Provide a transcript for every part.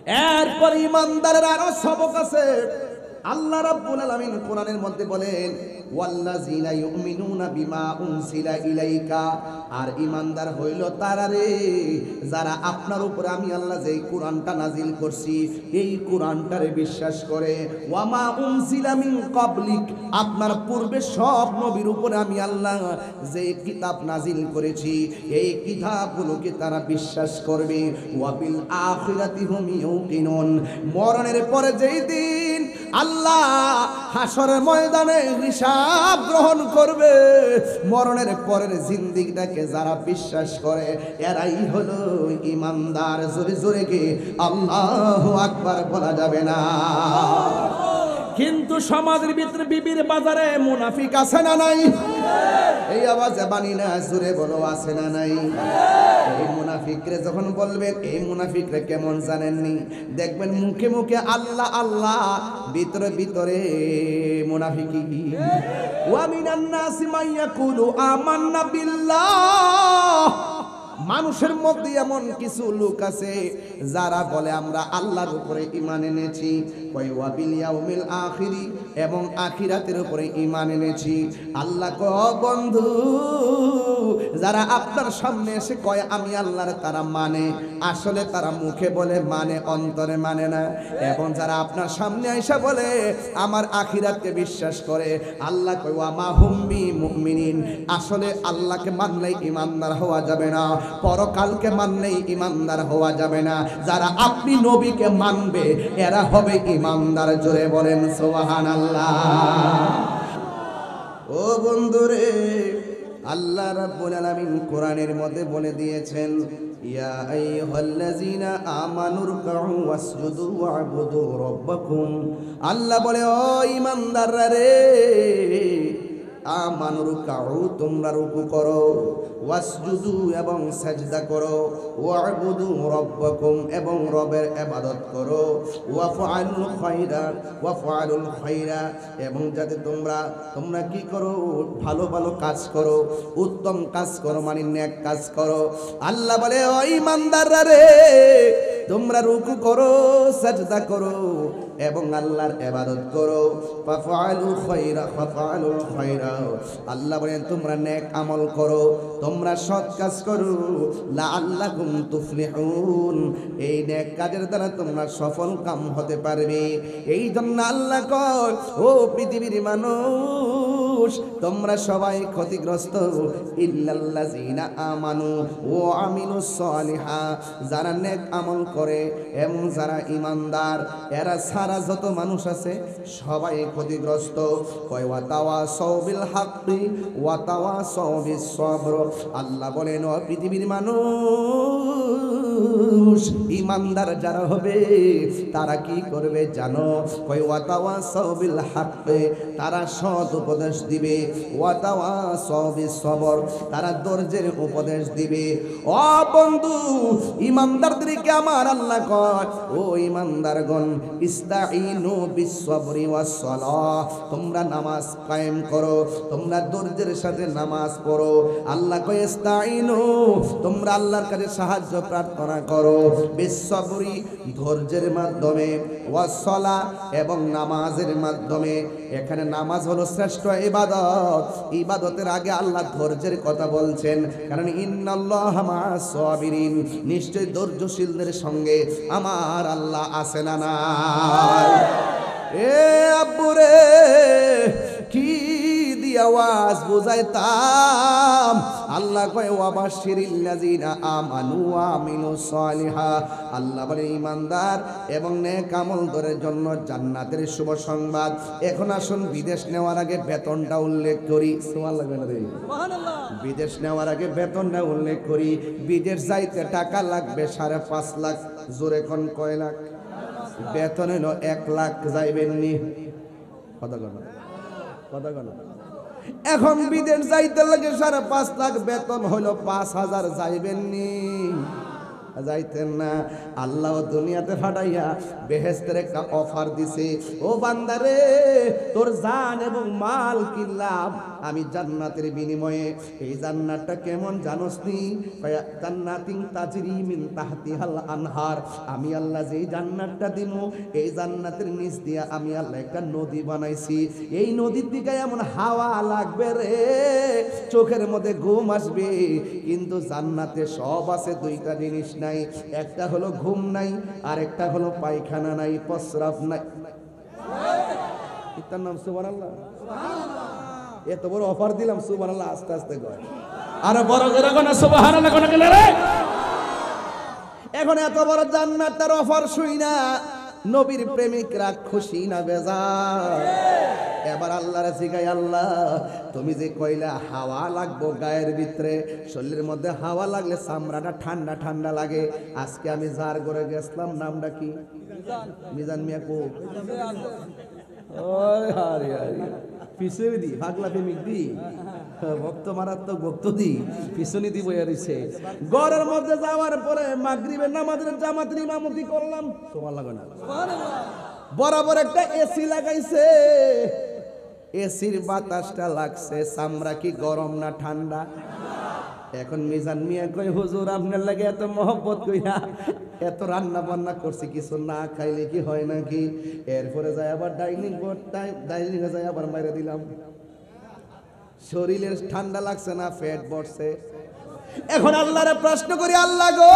এরপর ইমানদারের আরো সবক আছে। আল্লাহ রাব্বুল আলামিন কোরআনের মধ্যে বলেন ওয়াল্লাযিনা ইউমিনুনা বিমা উনসিলা ইলাইকা, আর ঈমানদার হইল তারা রে যারা আপনার উপরে আমি আল্লাহ যেই কোরআনটা নাজিল করছি এই কোরআনটারে বিশ্বাস করে। ওয়ামা উনসিলা মিন ক্বাবলিক, আপনার পূর্বে সব নবীর উপরে আমি আল্লাহ যে কিতাব নাজিল করেছি এই কিতাবগুলোকে তারা বিশ্বাস করবে। ওয়াবিল আখিরাতি হুম ইউকিনুন, মরণের পরে যেই দিন আল্লাহ হাসরের ময়দানে হিসাব গ্রহণ করবে, মরণের পরের জিন্দেগিটাকে যারা বিশ্বাস করে এরাই হলো ঈমানদার। জোরে জোরে কি আল্লাহু আকবার বলা যাবে না? কিন্তু সমাজের ভিতরে বিবির বাজারে মুনাফিক আছে না নাই? এই আওয়াজে বানি না, জোরে বলো আছে না নাই? এই মুনাফিকরে যখন বলবেন, এই মুনাফিকরে কেমন জানেননি? দেখবেন মুখে মুখে আল্লাহ আল্লাহ, ভিতরে ভিতরে মুনাফিকি। ওয়া মিনান নাসি মান ইয়াকুলু আমান্না বিল্লাহ, মানুষের মধ্যে এমন কিছু লোক আছে যারা বলে আমরা আল্লাহর উপরে ঈমান এনেছি, কয় ওয়া বিল ইয়াউমিল আখিরি, এবং আখিরাতের উপরে ঈমান এনেছি। আল্লাহ কয় বন্ধু, যারা আপনার সামনে এসে কয় আমি আল্লাহর, তারা মানে, আসলে তারা মুখে বলে মানে, অন্তরে মানে না। এবং যারা আপনার সামনে এসে বলে আমার আখিরাতকে বিশ্বাস করে, আল্লাহ কয় ওয়া মা হুম বিমুমিনিন, আসলে আল্লাহকে মানলেই ঈমানদার হওয়া যাবে না, পরকালকে মানলেই ঈমানদার হওয়া যাবে না। যারা আপনি নবীকে মানবে এরা হবে ঈমানদার। জোরে বলেন সুবহানাল্লাহ। ও বন্ধুরে, আল্লাহ রাব্বুল আলামিন কোরআনের মধ্যে বলে দিয়েছেন ইয়া আইয়ুহাল্লাযীনা আমানু রুকউ ওয়াসজুদু ওয়া'বুদু রাব্বাকুম। আল্লাহ বলে ও ঈমানদাররা রে, আমানু রুকউ, তোমরা রুকু করো, ওয়াসজুদু, এবং সাজদা করো, ওয়া'বুদু রাব্বাকুম, এবং রবের ইবাদত করো, ওয়াফআলুল খায়রা, ওয়াফআলুল খায়রা, এবং যাতে তোমরা কি করো, ভালো ভালো কাজ করো, উত্তম কাজ করো, মানে নেক কাজ করো। আল্লাহ বলে ও ঈমানদাররা রে, তোমরা রুকু করো, সাজদা করো, এবং আল্লাহর ইবাদত করো, ফাফআলু খায়রা, ফাফআলুল খায়রা। আল্লাহ বলেন তোমরা নেক আমল করো, তোমরা সৎ কাজ করো, লাআল্লাকুম তুফলিহুন, এই নেক কাজের দ্বারা তোমরা সফল কাম হতে পারবে। এই জন্য আল্লাহ কয় ও পৃথিবীর মানুষ, তোমরা সবাই ক্ষতিগ্রস্ত, ইল্লাল্লাযীনা আমানু ওয়া আমিলুস সালিহা, যারা নেক আমল করে এবং যারা ঈমানদার, এরা সারা যত মানুষ আছে সবাই ক্ষতিগ্রস্ত। কয় ওয়া তাওয়াসাউ বিল হাক্কি ওয়া তাওয়াসাউ বিস সবর। আল্লাহ বলেন ও পৃথিবীর মানুষ, ঈমানদার যারা হবে তারা কি করবে জানো? কয় ওয়া তাওয়াসাউ বিল হাক্কি, তারা সৎ উপদেশ দিবে, ওয়া তাওয়াসাউ বিস সবর, তারা ধৈর্যের উপদেশ দিবে। ও বন্ধু, ঈমানদারদেরকে আমার আল্লাহ কয় ও ঈমানদারগণ, ইস্তাঈনু বিস সবরি ওয়াস সালাহ, তোমরা নামাজ কায়েম করো, তোমরা ধৈর্যের সাথে নামাজ পড়ো। আল্লাহ কয় ইস্তাঈনু, তোমরা আল্লাহর কাছে সাহায্য প্রার্থনা করো, বিস সবরি, ধৈর্যের মাধ্যমে, ওয়াস সালাহ, এবং নামাজের মাধ্যমে। এখানে নামাজ হলো শ্রেষ্ঠ ইবাদত। ইবাদতের আগে আল্লাহ ধৈর্যের কথা বলছেন, কারণ ইন্নাল্লাহা মা'আস সাবিরিন, নিশ্চয় ধৈর্যশীলদের সঙ্গে আমার আল্লাহ আছে না নাই? এ আব্বুরে, কি দিয়ে আওয়াজ বুঝাইতাম? আল্লাহ কয় ওয়াবাশশিরিল্লাযীনা আমানু ওয়া আমিলুস সালিহা, আল্লাহ বলে ঈমানদার এবং নেক আমলদারের জন্য জান্নাতের শুভ সংবাদ। এখন আসুন বিদেশ নেওয়ার আগে বেতনটা উল্লেখ করি। সুবহানাল্লাহ, সুবহানাল্লাহ। বিদেশ নেওয়ার আগে বেতনটা উল্লেখ করি। বিদেশ যাইতে টাকা লাগবে 5.5 লাখ। জোরে কোন কয় লাখ? বেতন হলো 1 লাখ, যাইবেন নি? কথা কথা। এখন বিদেশ যাইতে লাগে 5.5 লাখ, বেতন হলো 5,000, যাইবেন নি? যাইতেন না। আল্লাহ দুনিয়াতে ফাটাইয়া বেহেশতের একটা অফার দিছে, ও বান্দারে তোর জান এবং মাল কিনলাম আমি জান্নাতের বিনিময়ে এই জান্নাতটা কেমন জানোস নি? জান্নাতিন তাজরি মিন তাহতিহাল আনহার, আমি আল্লাহ যেই জান্নাতটা দিমু এই জান্নাতের নিচ দিয়ে আমি আল্লাহ একটা নদী বানাইছি। এই নদীর দিকে এমন হাওয়া লাগবে রে, চোখের মধ্যে ঘুম আসবে। কিন্তু জান্নাতে সব আছে, দুইটা জিনিস নাই, একটা হলো ঘুম নাই, আর একটা হলো পায়খানা নাই, প্রস্রাব নাই। এটার নাম সুবহানাল্লাহ। এত বড় অফার দিলাম, সুবহানাল্লাহ আস্তে আস্তে কয়, আর বড় করে কোন সুবহানাল্লাহ কোন গেলে রে। এখন এত বড় জান্নাতের অফার শুই না নবীর প্রেমিকরা খুশি না বেজার? এবার আল্লাহর জিগাই, আল্লাহ তুমি যে কইলা হাওয়া লাগবো গায়ের ভিতরে, শরীরের মধ্যে হাওয়া লাগলে চামড়াটা ঠান্ডা ঠান্ডা লাগে। আজকে আমি যার ঘরে গেছিলাম, নামটা কি? মিজান মিয়া কো পিছনে দি পাগলা প্রেমিক দি ভক্ত মারাত্মক ভক্ত দি পিছনে দি বইয়া রইছে। ঘরের মধ্যে যাওয়ার পরে মাগরিবের নামাজের জামাতের ইমামতি করলাম, তোমার লাগে না? বরাবর একটা এসি লাগাইছে, এসির বাতাসটা লাগছে, চামড়া কি গরম না ঠান্ডা? এখন মিজান মিয়া কই, হুজুর আপনার লাগে এত মহব্বত কইরা এত রান্না বান্না করছি, কিছু না খাইলে কি হয় নাকি? এরপরে যাই আবার ডাইনিং এ যাই আবার মাইরা দিলাম। শরীরের ঠান্ডা লাগছে না, পেট ভরছে। এখন আল্লাহরে প্রশ্ন করি, আল্লাহ গো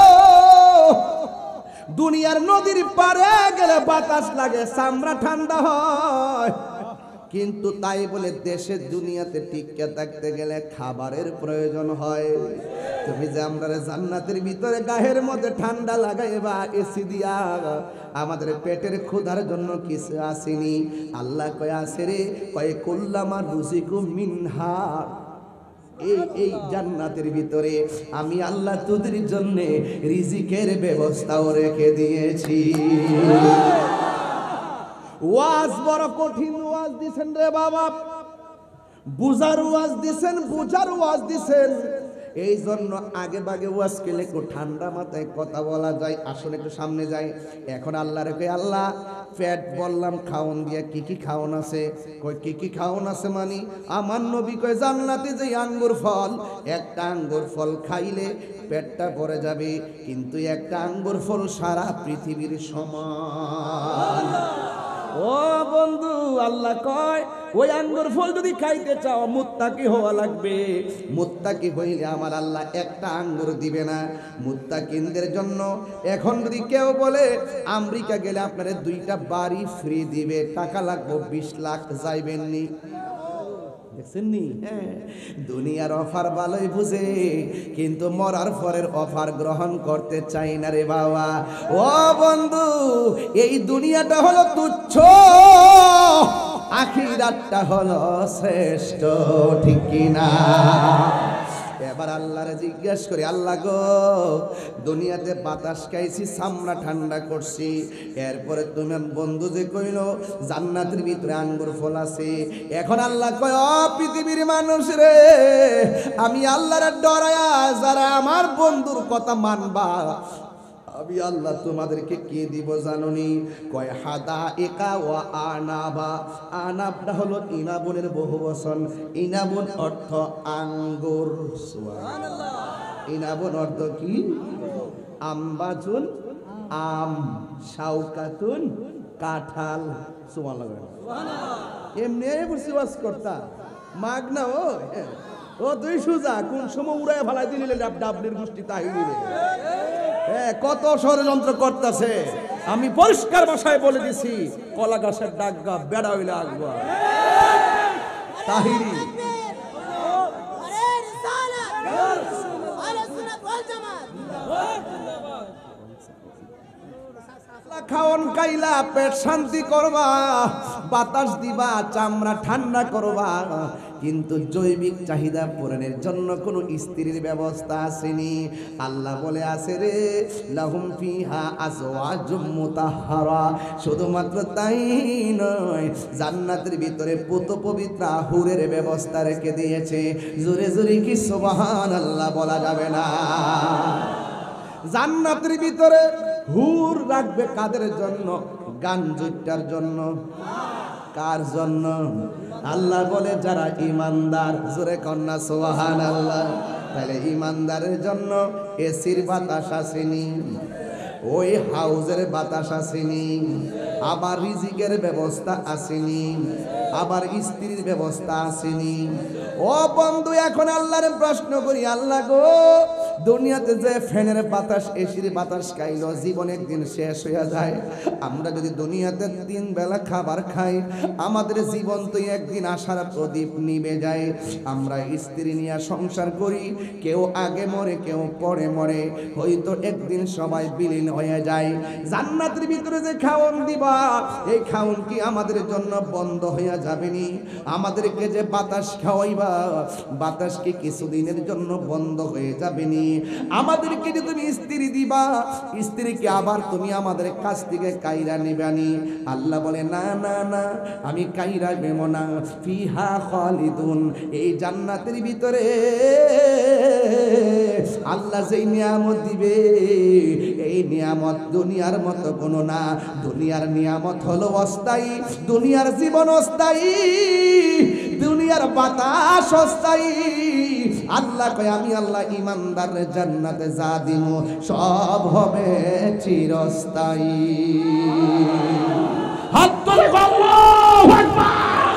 দুনিয়ার নদীর পারে গেলে বাতাস লাগে, চামড়া ঠান্ডা হয়, কিন্তু তাই বলে দেশের দুনিয়াতে টিকে থাকতে গেলে খাবারের প্রয়োজন হয়। তুমি যে আমরা জান্নাতের ভিতরে গায়ের মধ্যে ঠান্ডা লাগাইবা এসি দিয়া, আমাদের পেটের ক্ষুধার জন্য কিছু আসেনি? আল্লাহ কয় আছে রে, কয় কুল্লামা রুজিকুম মিনহা, এই জান্নাতের ভিতরে আমি আল্লাহ তোদের জন্য রিজিকের ব্যবস্থাও রেখে দিয়েছি। ওয়াজ বড় কঠিন ওয়াজ দিছেন রে বাবা, বুঝার ওয়াজ দিছেন, বুঝার ওয়াজ দিছেন। এই জন্য আগে বাগে ওয়াজ কেলে একটু ঠান্ডা মাথায় কথা বলা যায়। আসলে একটু সামনে যায়। এখন আল্লাহ রেখে, আল্লাহ পেট বললাম খাওন দিয়া, কি কি খাওন আছে? কই কি কি খাওন আছে মানে? আমার নবী কয় জান্নাতে যে আঙ্গুর ফল, একটা আঙ্গুর ফল খাইলে পেটটা ভরে যাবে, কিন্তু একটা আঙ্গুর ফল সারা পৃথিবীর সমান। ও বন্ধু, আল্লাহ কয় ওই আঙ্গুর ফল যদি খাইতে চাও মুত্তাকি হওয়া লাগবে। মুত্তাকি হইলে আমার আল্লাহ একটা আঙ্গুর দিবে না মুত্তাকিনদের জন্য। এখন যদি কেউ বলে আমেরিকা গেলে আপনারা 2টা বাড়ি ফ্রি দিবে, টাকা লাগবে 20 লাখ, যাইবেননি? দেখছেননি? হ্যাঁ, দুনিয়ার অফার ভালোই বুঝে, কিন্তু মরার পরের অফার গ্রহণ করতে চাই না রে বাবা। ও বন্ধু, এই দুনিয়াটা হলো তুচ্ছ, আখিরাতটা হলো শ্রেষ্ঠ, ঠিক কিনা? এবার আল্লাহরে জিজ্ঞেস করি, আল্লাহ গো দুনিয়াতে বাতাস খাইছি, চামড়া ঠান্ডা করছি, এরপরে তুমি বন্ধু যে কইলো জান্নাতের ভিতরে আঙ্গুর ফল আছে। এখন আল্লাহ কয়, ও পৃথিবীর মানুষ রে, আমি আল্লাহরে ডরায়া যারা আমার বন্ধুর কথা মানবা, আমি আল্লাহ তোমাদেরকে কি দিব জানুনি? কয় হাদা একা ও আনাবা। আনাবটা হলো ইনাবনের বহু বচন। ইনাবন অর্থ আঙ্গুর। সুবহানাল্লাহ। ইনাবন অর্থ কি? আম্বাজুন আম, শাউকাতুন কাঁঠাল। সুবহানাল্লাহ। এমনি বসে বাস করতা মাগ না ও তুই সুজা কোন সময় উড়ায় ফেলাই দিলে ডাবলির গোষ্ঠী তাহিনী রে। কত ষড়যন্ত্র করতেছে। আমি পরিষ্কার ভাষায় বলে দিছি, কলা গাছের ডাগা বেড়া হইলে আগবা তাহিরি। খাওন কাইলা পেট শান্তি করবা, বাতাস দিবা, চামড়া ঠান্ডা করবা, কিন্তু জৈবিক চাহিদা পূরণের জন্য কোনো স্ত্রীর ব্যবস্থা আসেনি। আল্লাহ বলে আছে রে, লাহুম ফিহা আজওয়াজুম মুতাহহারা। শুধুমাত্র তাই নয়, জান্নাতের ভিতরে পুত পবিত্র হুরের ব্যবস্থা রেখে দিয়েছে। জোরে জোরে কি সুবহানাল্লাহ বলা যাবে না? জান্নাতের ভিতরে হুর রাখবে কাদের জন্য? গাঞ্জুটার জন্য। কার জন্য? আল্লাহ বলে যারা ইমানদার, জোরে কন্যা সুবহানাল্লাহ। তাহলে ইমানদারের জন্য এসির বাতাস আসেনি, ওই হাউজের বাতাস আসেনি, আবার রিজিকের ব্যবস্থা আসেনি, আবার স্ত্রীর ব্যবস্থা আসেনি। ও বন্ধু, এখন আল্লাহর প্রশ্ন করি, আল্লাহ গো, দুনিয়াতে যে ফ্যানের বাতাস এসির বাতাস খাইলো, জীবন একদিন শেষ হয়ে যায়। আমরা যদি দুনিয়াতে 3 বেলা খাবার খাই, আমাদের জীবন তো একদিন আশার প্রদীপ নিভে যায়। আমরা স্ত্রী নিয়ে সংসার করি, কেউ আগে মরে কেউ পরে মরে, হয়তো একদিন সবাই বিলীন হয়ে যায়। জান্নাতের ভিতরে যে খাওন দিবা, এই খাওন কি আমাদের জন্য বন্ধ হয়ে যাবে নি? আমাদেরকে যে বাতাস খাওয়াইবা, বাতাস কি কিছুদিনের জন্য বন্ধ হয়ে যাবে নি? আমাদেরকে যে তুমি স্ত্রী দিবা, স্ত্রীকে আবার তুমি আমাদের কাছ থেকে কাইরা নিবানি? আল্লাহ বলে না না না, আমি কাইরা নেব না। ফিহা খালিদুন, এই জান্নাতের ভিতরে আল্লাহ যেই নিয়ামত দিবে, এই নিয়ামত দুনিয়ার মতো কোনো না। দুনিয়ার নিয়ামত হলো অস্থায়ী, দুনিয়ার জীবন অস্থায়ী, দুনিয়ার বাতাস অস্থায়ী। আল্লাহ কয় আমি আল্লাহ ইমানদারের জান্নাতে যা দিব সব হবে চিরস্থায়ী। হাত তুলে আল্লাহু আকবার,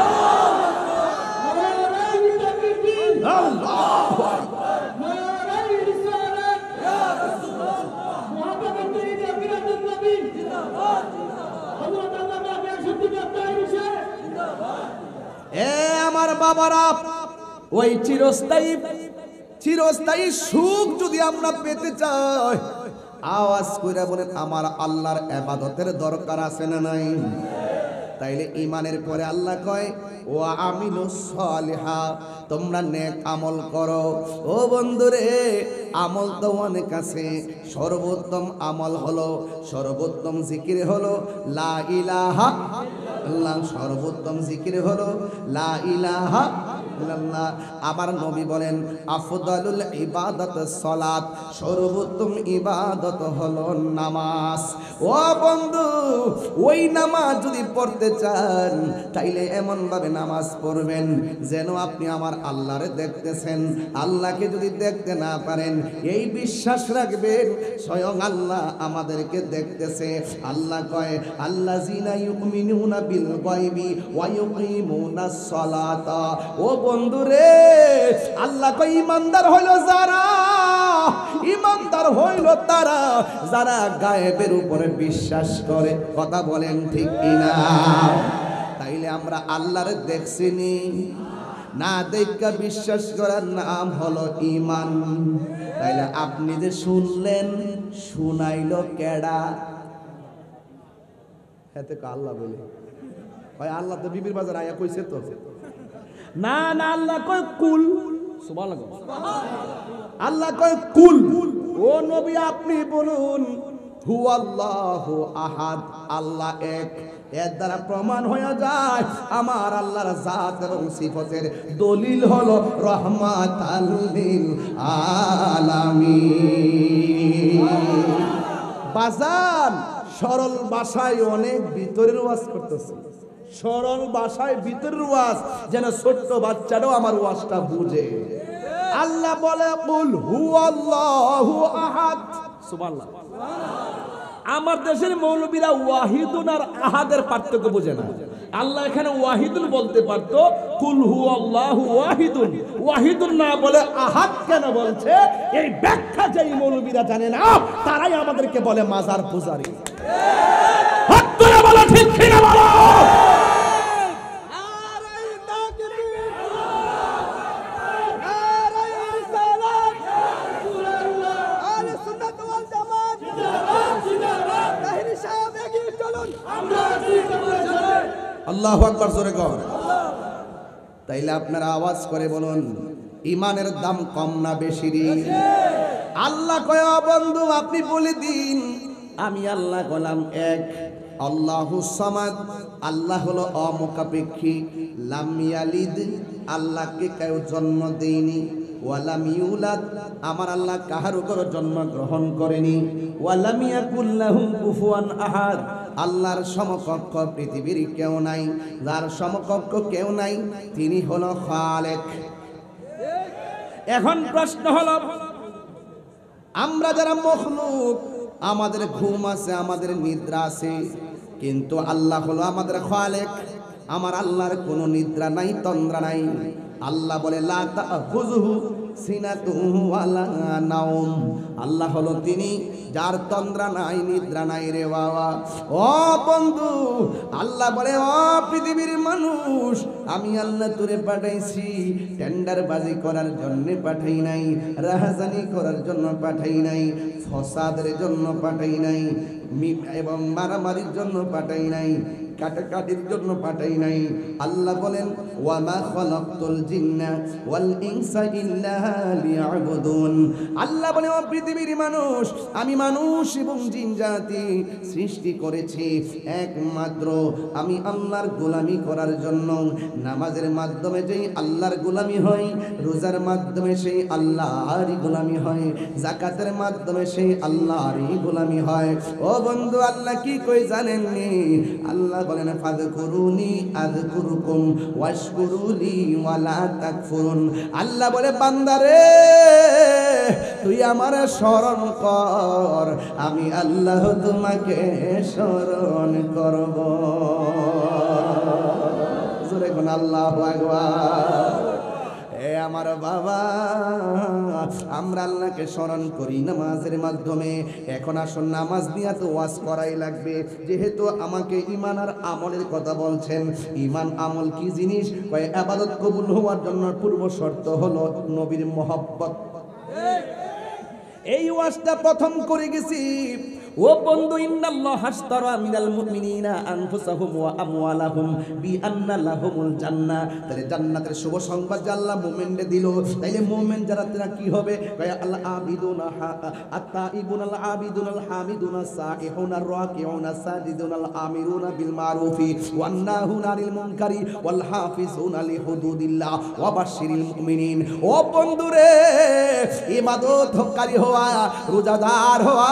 আল্লাহু আকবার। এ আমার বাবারা, ওই চিরস্থায়ী সুখ যদি আমরা পেতে চাই, আওয়াজ কইরা বলেন আমার আল্লাহর ইবাদতের দরকার আছে না নাই? তাইলে ইমানের পরে আল্লাহ কয় ও আমিলুস সালিহা, তোমরা নেক আমল করো। ও বন্ধুরে, আমল তো অনেক আছে, সর্বোত্তম আমল হলো, সর্বোত্তম জিকির হলো লা ইলাহা ইল্লাল্লাহ, সর্বোত্তম জিকির হলো লা ইলাহা ইল্লাল্লাহ। আমার নবী বলেন আফদালুল ইবাদাত সালাত, সর্বোত্তম ইবাদত হলো নামাজ। ও বন্ধু, ওই নামাজ যদি পড়তে চান, তাইলে এমন ভাবে নামাজ পড়বেন যেন আপনি আমার আল্লাহরে দেখতেছেন। আল্লাহকে যদি দেখতে না পারেন, এই বিশ্বাস রাখবেন স্বয়ং আল্লাহ আমাদেরকে দেখতেছে। আল্লাহ কয় আল্লাযিনা ইউমিনুনা বিল গায়বি ওয়া ইউকিমুনাস সালাতা। ও বন্ধুরে, আল্লাহ কয় ইমানদার হইল যারা, ইমানদার হইল তারা যারা গায়েবের উপরে বিশ্বাস করে। কথা বলেন ঠিক কিনা? তাইলে আমরা আল্লাহরে দেখছিনি না, দেখা বিশ্বাস করার নাম হলো ঈমান। তাইলে আপনি যে শুনলেন, শুনাইলো কেডা? এতে আল্লাহ বলে ভাই, আল্লাহ তো বিবির বাজার আয়া কইছে তো না না, আল্লাহ কয় কুল। সুবহানাল্লাহ, আল্লাহ কয় কুল। ও নবী আপনি বলুন হুয়াল্লাহু আহাদ, আল্লাহ এক। এর দ্বারা প্রমাণ হয়ে যায় আমার আল্লাহর জাত এবং সিফতের। দলিল হলো রহমাতাল লিল আলামিন। বাজান, সরল ভাষায় অনেক ভিতরের ওয়াজ করতেছে, সরল ভাষায় ভিতরের ওয়াজ, যেন ছোট্ট বাচ্চারাও আমার ওয়াজটা বুঝে। আল্লাহ বলে কুল হুয়াল্লাহু আহাদ। সুবহানাল্লাহ। আমার দেশের মৌলবীরা ওয়াহিদুন আর আহাদের পার্থক্য বোঝে না। আল্লাহ এখানে ওয়াহিদুন বলতে পারতো, কুল হুয়াল্লাহু ওয়াহিদুন, ওয়াহিদুন না বলে আহাদ কেন বলছে? এই ব্যাখ্যা যেই মৌলবীরা জানে না, তারাই আমাদেরকে বলে মাজার পূজারী। হাত তুলে বলো ঠিক কিনা বলো। আল্লাহু আকবার, জোরে কর। তাইলে আপনারা আওয়াজ করে বলুন ইমানের দাম কম না বেশি? আল্লাহ কয় বন্ধু আপনি বলে দিন আমি আল্লাহ গোলাম এক। আল্লাহুস সামাদ, আল্লাহ হলো অমুখাপেক্ষী। লাম ইয়ালিদ, আল্লাহকে কেউ জন্ম দেয়নি। ওয়ালাম ইউলাদ, আমার আল্লাহ কাহার উপর জন্মগ্রহণ করেনি। ওয়ালাম ইয়াকুল লাহু কুফুয়ান আহাদ, আল্লাহর সমকক্ষ পৃথিবীর কেউ নাই, যার সমকক্ষ কেউ নাই, তিনি হলো খালেক। এখন প্রশ্ন হলো, আমরা যারা মখলুক, আমাদের ঘুম আছে, আমাদের নিদ্রা আছে, কিন্তু আল্লাহ হলো আমাদের খালেক। আমার আল্লাহর কোনো নিদ্রা নাই, তন্দ্রা নাই। আল্লাহ বলে লা তাখুযুহু সিনাতুহু ওয়ালা নাওম, আল্লাহ হলো তিনি যার তন্দ্রা নাই, নিদ্রা নাই রে বাবা। ও বন্ধু, আল্লাহ বলে ও পৃথিবীর মানুষ, আমি আল্লাহ তোরে পাঠাইছি টেন্ডারবাজি করার জন্য পাঠাই নাই, রাহাজানি করার জন্য পাঠাই নাই, ফসাদের জন্য পাঠাই নাই, এবং মারামারির জন্য পাঠাই নাই, কাটাকাটির জন্য পাঠাই নাই। আল্লাহ বলেন ওয়া মা খালাকতুল জিন্না ওয়াল ইনসা ইল্লা লিয়াবুদুন। আল্লাহ বলে ও পৃথিবীর মানুষ, আমি মানুষ এবং জিন জাতি সৃষ্টি করেছি একমাত্র আমি আল্লাহর গোলামি করার জন্য। নামাজের মাধ্যমে যেই আল্লাহর গোলামি হয়, রোজার মাধ্যমে সেই আল্লাহরই গোলামি হয়, যাকাতের মাধ্যমে সেই আল্লাহরই গোলামি হয়। ও বন্ধু, আল্লাহ কি কই জানেননি? আল্লাহ বলেন ফাযকুরুনি আযকুরুকুম ওয়াশকুরুলি ওয়ালা তাকফুরুন। আল্লাহ বলে বান্দারে, তুই আমার স্মরণ কর, আমি আল্লাহ তোমাকে স্মরণ করব। জোরে কোন আল্লাহু আকবার। এ আমার বাবা, আমরা আল্লাহকে স্মরণ করি নামাজের মাধ্যমে। এখন আসুন, নামাজ দিয়া তো ওয়াজ করাই লাগবে, যেহেতু আমাকে ঈমান আর আমলের কথা বলছেন। ঈমান আমল কি জিনিস? কয় ইবাদত কবুল হওয়ার জন্য পূর্ব শর্ত হলো নবীর মহব্বত। এই ওয়াজটা প্রথম করে গেছি। ও বন্ধু, ইন্নাল্লাহা আশতারা মিনাল মুমিনিনা আনফুসাহুম ওয়া আমওয়ালাহুম বিআন্না লাহুমুল জান্নাহ। তাহলে জান্নাতের শুভ সংবাদ যে আল্লাহ মুমিনদের দিল, তাইলে মুমিন যারা তারা কি হবে? কয় আল আবিদুনা আত-তাইবুনা আল আবিদুনা আল হামিদুনা সাইহুনা রাকিউনা সাজিদুনা আল আমিরুনা বিল মারুফি ওয়ান নাহুনা আনিল মুনকারি ওয়াল হাফিজুনা লিহুদুদিল্লাহ ওয়া বাশশিরিল মুমিনিন। ও বন্ধুরে, ইবাদতকারী হওয়া, রোজাদার হওয়া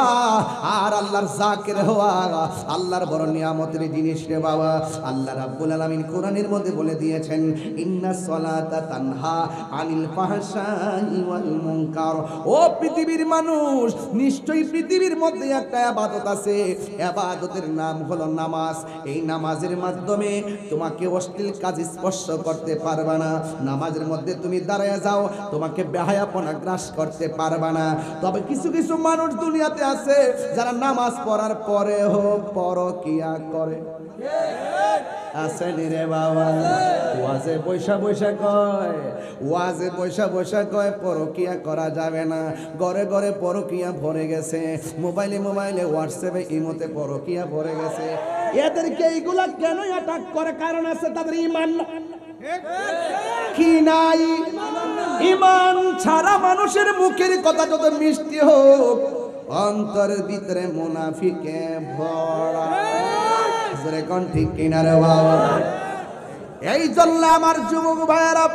আর আল্লাহর জাকির হওয়া আল্লাহর বড় নিয়ামতের জিনিস রে বাবা। আল্লাহ রাব্বুল আলামিন কোরআনের মধ্যে বলে দিয়েছেন, ইন্নাস সালাতা তানহা আনিল ফাহশাই ওয়াল মুনকার। ও পৃথিবীর মানুষ, নিশ্চয়ই পৃথিবীর মধ্যে একটা ইবাদত আছে, ইবাদতের নাম হলো নামাজ। এই নামাজের মাধ্যমে তোমাকে অশ্লীল কাজ স্পর্শ করতে পারবে না। নামাজের মধ্যে তুমি দাঁড়ায় যাও, তোমাকে বেহায়াপনা গ্রাস করতে পারবে না। তবে কিছু কিছু মানুষ দুনিয়াতে আছে যারা নামাজ পড়ার পরেও পরকিয়া করে। আসেনি রে বাবা? ওয়াজে পয়সা পয়সা কয়, ওয়াজে পয়সা পয়সা কয় পরকিয়া করা যাবে না। ঘরে ঘরে পরকিয়া ভরে গেছে, মোবাইলে মোবাইলে হোয়াটসঅ্যাপে ইমোতে পরকিয়া ভরে গেছে। এদেরকে এইগুলা কেন অ্যাটাক করে? কারণ আছে, তাদের ঈমান কি নাই। ঈমান ছাড়া মানুষের মুখের কথা যত মিষ্টি হোক, অন্তরের ভিতরে মুনাফিকে ভরা। জোরে কোন ঠিক কিনা রে বাবা? এই জন্য আমার যুবক ভাইয়েরা,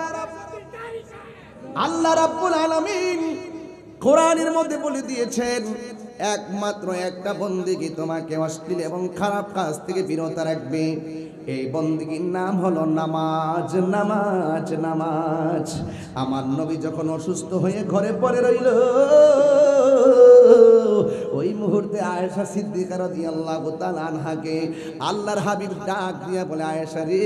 আল্লাহ রাব্বুল আলামিন কোরআনের মধ্যে বলে দিয়েছেন, একমাত্র একটা বন্দেগী তোমাকে অশ্লীল এবং খারাপ কাজ থেকে বিরত রাখবে। এই বন্দেগীর নাম হলো নামাজ। নামাজ নামাজ। আমার নবী যখন অসুস্থ হয়ে ঘরে পড়ে রইল, ওই মুহূর্তে আয়েশা সিদ্দিকা রাদিয়াল্লাহু তাআলা আনহাকে আল্লাহর হাবিব ডাক দিয়া বলে, আয়েশা রে,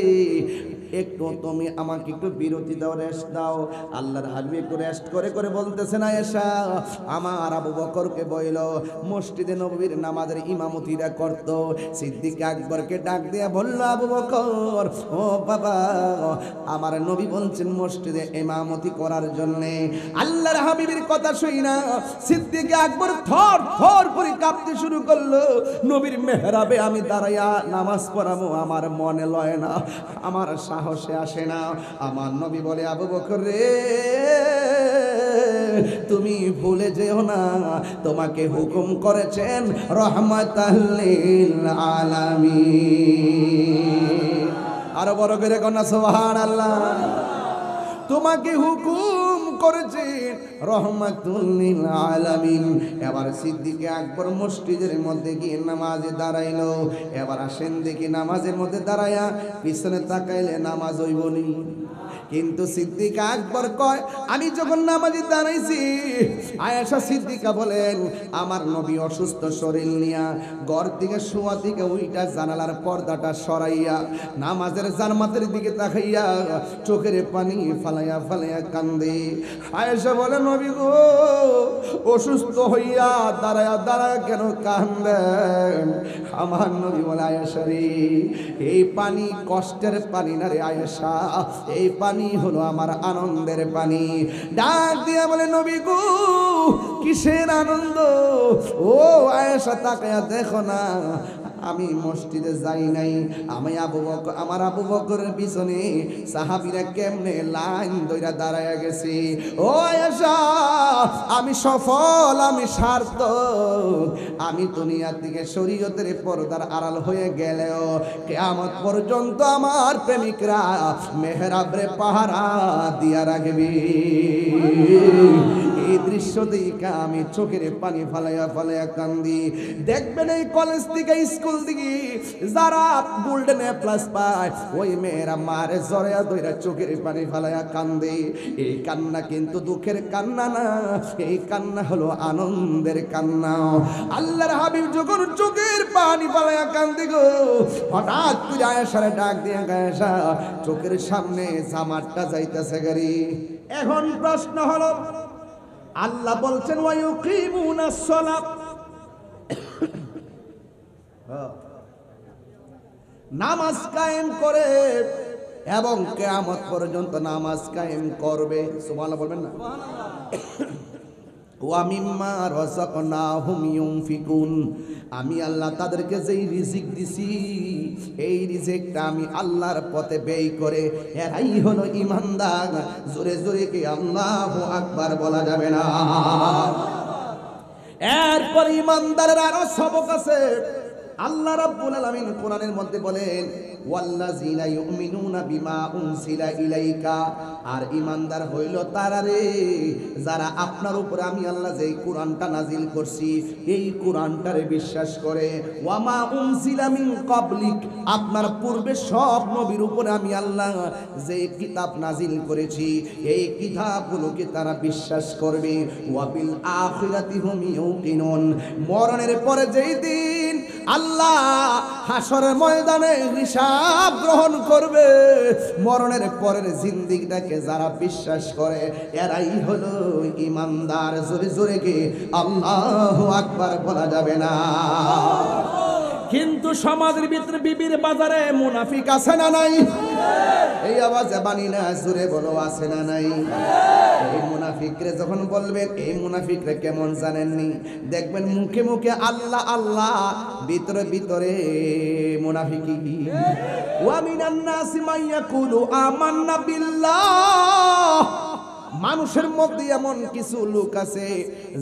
একটু তুমি আমাকে একটু বিরতি দাও, রেস্ট দাও। আল্লাহর হাবিব একটু রেস্ট করে করে বলতেছেন, আয়েশা, আমার আবু বকরকে বইল মসজিদে নববীর নামাজের ইমামতিরা করত। সিদ্দিক আকবরকে ডাক দিয়া বলল, আবু বকর, ও বাবা, আমার নবী বলছেন মসজিদে ইমামতি করার জন্য। আল্লাহর হাবিবের কথা শুই না সিদ্দিক আকবর থর থর করে কাঁপতে শুরু করলো। নবীর মেহরাবে আমি দাঁড়াইয়া নামাজ পড়াবো, আমার মনে লয় না, আমার সাহসে আসে না। আমার নবী বলে, আবু বকর রে, তুমি ভুলে যেও না, তোমাকে হুকুম করেছেন রহমাতাল লিল আলামিন। আরো বড় করে কন্যা সুবহানাল্লাহ। তোমাকে হুকুম করেছেন রহমাতুল লিল আলামিন। এবার সিদ্দিক আকবর মসজিদের মধ্যে গিয়ে নামাজে দাঁড়াইলো। এবার আসেন দেখি নামাজের মধ্যে দাঁড়ায়া পিছনে তাকাইলে নামাজ হইবনি। কিন্তু সিদ্দিক আকবর কয় আমি যখন নামাজে দাঁড়াইছি, আয়েশা সিদ্দিকা বলেন আমার নবী অসুস্থ শরীর নিয়া ঘর থেকে শোয়া থেকে ওইটা জানালার পর্দাটা সরাইয়া নামাজের জামাতের দিকে তাকাইয়া চোখের পানি ফালাইয়া ফালাইয়া কান্দে। আয়েশা বলে নবী গো অসুস্থ হইয়া দাঁড়ায়া দাঁড়ায়া কেন কান্দেন? আমার নবী বলে আয়েশা রে এই পানি কষ্টের পানি না রে আয়েশা, এই পানি হলো আমার আনন্দের পানি। ডাক দিয়া বলে নবী গো কিসের আনন্দ? ও আয়েশা তাকায়া দেখো না আমি মসজিদে যাই নাই, আমি আমার আবু বকরের পিছনে সাহাবীরা কেমনে লাইন ধইরা দাঁড়ায়া গেছি। ও আয়েশা আমি সফল, আমি সার্থক। আমি দুনিয়া থেকে শরীয়তের পর্দার আড়াল হয়ে গেলেও কিয়ামত পর্যন্ত আমার প্রেমিকরা মেহরাবে পাহারা দিয়া রাখবে। এই দৃশ্য দেখে আমি চোখের পানি ফালাইয়া ফালাইয়া কান্দি। দেখবেন এই কলেজ থেকে স্কুল থেকে যারা গোল্ডেন এ প্লাস পায় ওই মেয়েরা মারে জড়াইয়া ধইরা চোখের পানি ফালাইয়া কান্দে। এই কান্না কিন্তু দুঃখের কান্না না, এই কান্না হলো আনন্দের কান্না। আল্লাহর হাবিব যখন চোখের পানি ফালাইয়া কান্দে গো, হঠাৎ করে আয়েশারে ডাক দিয়ে আয়েশা চোখের সামনে জামাতটা যাইতেছে গাড়ি। এখন প্রশ্ন হলো আল্লাহ বলছেন ওয়ায়ুকিমুনাস সালাত, নামাজ কায়েম করে এবং কিয়ামত পর্যন্ত নামাজ কায়েম করবে। সুবহানাল্লাহ বলবেন না? ওয়া মিম্মা রাযাকনাহুম ইউনফিকুন, আমি আল্লাহ তাদেরকে যেই রিজিক দিছি এই রিজিকটা আমি আল্লাহর পথে ব্যয় করে এরাই হলো ঈমানদার। জোরে জোরে কি আল্লাহু আকবার বলা যাবে না? এরপর ঈমানদারের আরো সবক আছে। আল্লাহ রাব্বুল আলামিন কোরআনের মধ্যে বলেন ওয়াল্লাযিনা ইউমিনুনা বিমা উনসিলা ইলাইকা, আর ঈমানদার হইল তারা রে যারা আপনার উপরে আমি আল্লাহ যেই কোরআনটা নাজিল করছি এই কোরআনটারে বিশ্বাস করে। ওয়ামা উনসিলা মিন ক্বাবলিক, আপনার পূর্বে সব নবীর উপরে আমি আল্লাহ যে কিতাব নাজিল করেছি এই কিতাবগুলোকে তারা বিশ্বাস করবে। ওয়া বিল আখিরাতি হুম ইউকিনুন, মরণের পরে যেই দিন আল্লাহ হাসরের ময়দানে হিসাব গ্রহণ করবে, মরণের পরের জিন্দেগিটাকে যারা বিশ্বাস করে এরাই হলো ঈমানদার। জোরে জোরে কি আল্লাহু আকবার বলা যাবে না? কিন্তু সমাজের ভিতরে বিবির বাজারে মুনাফিক আছে না নাই? এই আওয়াজে বানি না, জোরে বলো আছে না নাই? এই মুনাফিকরে যখন বলবেন এই মুনাফিকরে কেমন জানেননি, দেখবেন মুখে মুখে আল্লাহ আল্লাহ, ভিতরে ভিতরে মুনাফিকি। ওয়া মিনান নাসি মান ইয়াকুলু আমান্না বিল্লাহ, মানুষের মধ্যে এমন কিছু লোক আছে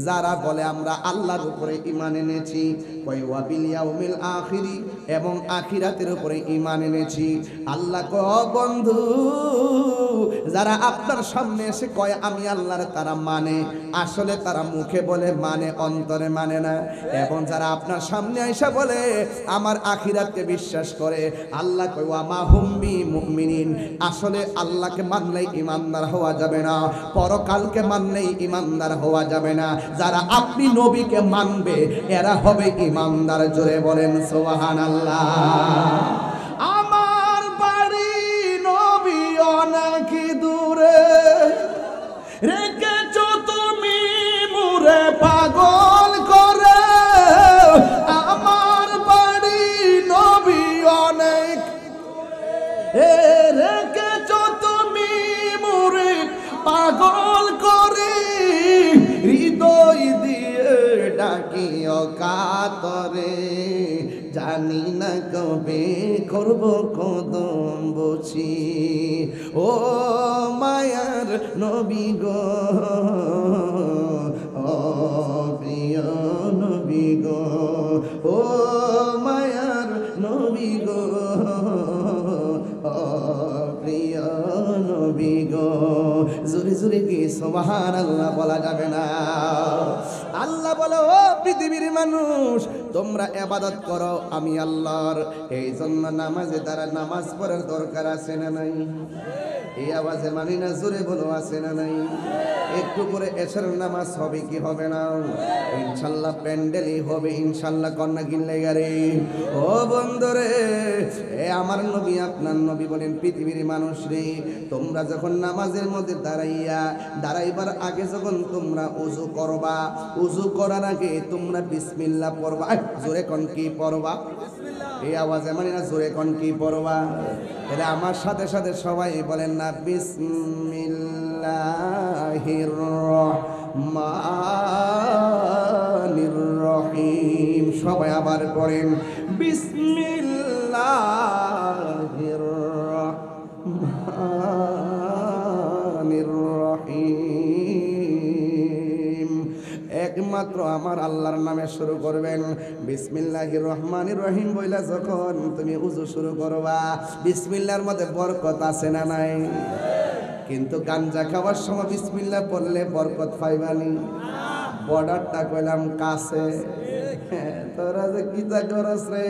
যারা বলে আমরা আল্লাহর উপরে ঈমান এনেছি, ওয়া বিল ইয়াউমিল আখিরি, এবং আখিরাতের উপরে ঈমান এনেছি। আল্লাহ কয় বন্ধু যারা আপনার সামনে এসে কয় আমি আল্লাহর, তারা মানে আসলে তারা মুখে বলে মানে অন্তরে মানে না। এবং যারা আপনার সামনে এসে বলে আমার আখিরাতকে বিশ্বাস করে, আল্লাহ কয় ওয়া মা হুম বিমুমিনিন, আসলে আল্লাহকে মানলেই ঈমানদার হওয়া যাবে না, পরকালকে মানলেই ঈমানদার হওয়া যাবে না। যারা আপনি নবীকে মানবে এরা হবে ঈমানদার। জোরে বলেন সুবহানাল্লাহ। আমার বাড়ি নবী অনেক দূরে, রেখেছো তুমি মুরে পাগল করে। আমার বাড়ি নবী অনেক দূরে, রেখেছো তুমি মুরে পাগল করে। হৃদয় দিয়ে ডাকিও কাতরে, জানি না কবে করব কদম বসি। ও মায়ার নবী গো, ও প্রিয় নবী গো, ও মায়ার নবী গো, ও প্রিয় নবী গো। জোরে জোরে কি সুবহানাল্লাহ বলা যাবে না? আল্লাহ বলে, ও পৃথিবীর মানুষ, তোমরা ইবাদত করো আমি আল্লাহর, এই জন্য নামাজে দ্বারা নামাজ পড়ার দরকার আছে না নাই? এই আওয়াজে মানি না, জোরে বলো আছে না নাই? একটু করে এশার নামাজ হবে কি হবে না? ইনশাল্লাহ প্যান্ডেলই হবে ইনশাল্লাহ, কন্যা কিনলে গারে। ও বন্ধুরে, এ আমার নবী আপনার নবী বলেন, পৃথিবীর মানুষ রে, তোমরা যখন নামাজের মধ্যে দাঁড়াইবার আগে যখন তোমরা উযু করবা, উযু করার আগে তোমরা বিসমিল্লাহ পড়বা। জোরে কোন কি পড়বা? এই আওয়াজে মানে না, জোরে কোন কি পড়বা? তাহলে আমার সাথে সাথে সবাই বলেন না, বিসমিল্লাহির রহমানির রহিম। সবাই আবার পড়েন, বিসমিল্লাহির রহমানির রহিম। একমাত্র আমার আল্লাহর নামে শুরু করবেন। বিসমিল্লাহির রহমানির রহিম বইলা যখন তুমি উযু শুরু করবা, বিসমিল্লাহর মধ্যে বরকত আছে না নাই? কিন্তু গাঞ্জা খাওয়ার সময় বিসমিল্লাহ পড়লে বরকত পাইবানি? বর্ডারটা কইলাম কাছে, তোরা যে কি যা করস রে,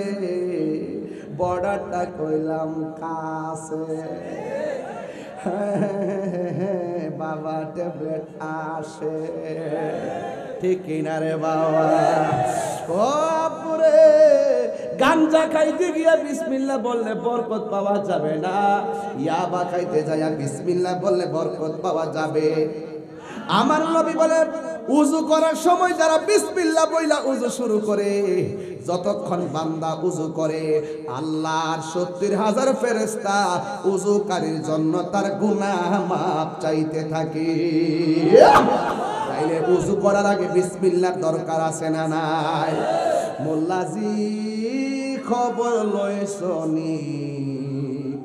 বর্ডারটা কইলাম কাছে। বাবা ট্যাবলেট আসে, ঠিক কিনা রে বাবা? ও পুরে গাঞ্জা খাইতে গিয়া বিসমিল্লাহ বললে বরকত পাওয়া যাবে না, ইয়াবা খাইতে যাইয়া বিসমিল্লাহ বললে বরকত পাওয়া যাবে। আমার নবী বলে, উযু করার সময় যারা বিসমিল্লাহ বইলা উযু শুরু করে, যতক্ষণ বান্দা উযু করে, আল্লাহর ৭০,০০০ ফেরেশতা উযুকারীর জন্য তার গুনাহ মাফ চাইতে থাকে। তাইলে উযু করার আগে বিসমিল্লাহর দরকার আছে না নাই? মোল্লাজি খবর লইছনি,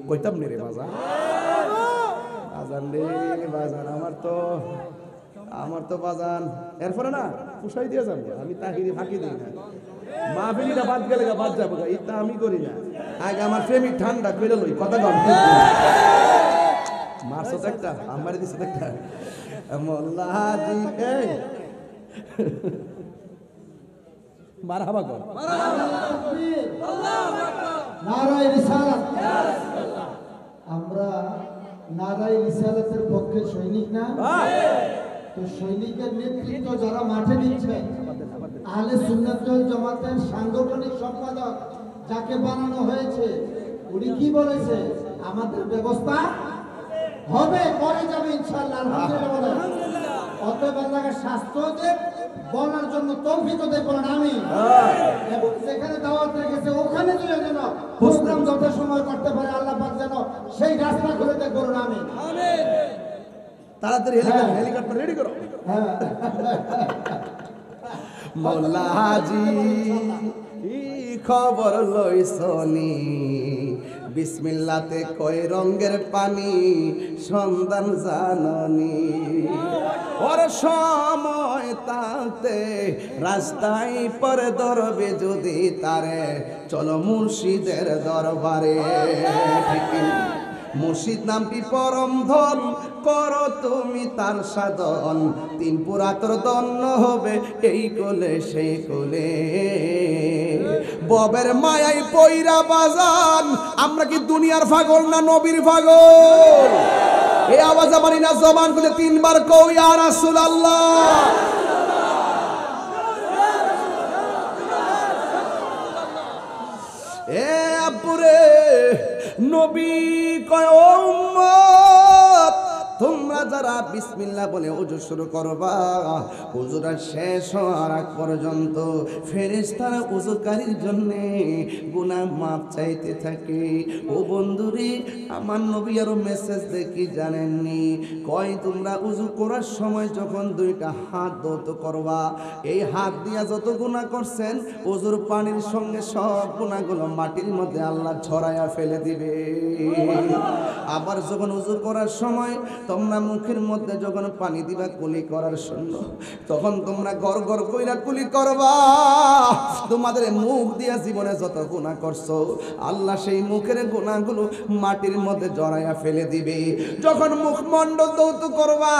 কইতাম নে রে বাজান, বাজান রে বাজান, আমার তো বাজান। এরপরে না পুষাই দিয়ে যাবো, আমি তাহিরি ফাঁকি দিই না, মাহফিলিটা বাদ গেলে বাদ যাবো, এটা আমি করি না। আগে আমার প্রেমিক ঠান্ডা কইলে লই, কথা কম মারছো তো একটা, আমারে দিছো তো একটা। মোল্লাজি মারহাবা কর, নারায়ে রিসালাত। আমরা নারায়ে রিসালাতের পক্ষে সৈনিক না? তো সৈনিকের নেতৃত্ব যারা মাঠে দিচ্ছে, আহলে সুন্নাত ওয়াল জামাতের সাংগঠনিক সম্পাদক যাকে বানানো হয়েছে, উনি কি বলেছে? আমাদের ব্যবস্থা হবে, করে যাবে ইনশাআল্লাহ। আলহামদুলিল্লাহ। অতএব আল্লাহকে স্বাস্থ্য দেব বলার জন্য তৌফিক দেব, বলেন আমিন। এবং যেখানে দাওয়াত রেখেছে ওখানে চলে যেন প্রোগ্রাম যত সময় করতে পারে, আল্লাহ পাক যেন সেই রাস্তা খুলে দেন, বলুন আমিন। আমিন। তাড়াতাড়ি হেলিকপ্টার রেডি করো। মোল্লাজি খবর লইছনি, বিসমিল্লাতে কয় রঙের পানি সন্ধান জাননি। ওর সময় তাতে রাস্তায় পরে ধরবে যদি তারে, চলো মুর্শিদের দরবারে। মুর্শিদ নামটি পরম ধন, করো তুমি তার সাধন, তিন পুরাতর দন্য হবে এই কোলে সেই কোলে। ববের মায়াই পইরা বাজান, আমরা কি দুনিয়ার পাগল না নবীর পাগল? এই আওয়াজ আমারই না, জবান খুলে তিনবার কও ইয়া রাসূলুল্লাহ। এ আব্বুরে, নবী কয় ও উম্মত, তোমরা যারা বিসমিল্লাহ বলে ওযু শুরু করবা, ওযুটা শেষ হওয়ার আগ পর্যন্ত ফেরেশতারা ওযুকারীর জন্য গুনাহ মাফ চাইতে থাকে। ও বন্ধুরে, আমার নবী আরো মেসেজ দেখি জানেননি, কয় তোমরা ওযু করার সময় যখন দুইটা হাত ধৌত করবা, এই হাত দিয়া যত গুনাহ করছেন ওযুর পানির সঙ্গে সব গুনাহগুলো মাটির মধ্যে আল্লাহ ছড়ায়া ফেলে দিবে। আবার যখন ওযু করার সময় তোমরা মুখের মধ্যে যখন পানি দিবা কুলি করার জন্য, তখন তোমরা গড় গড় কইরা কুলি করবা। তোমাদের মুখ দিয়া জীবনে যত গুনাহ করছো, আল্লাহ সেই মুখের গুনাহগুলো মাটির মধ্যে জড়াইয়া ফেলে দিবে। যখন মুখমণ্ডল দৌত করবা,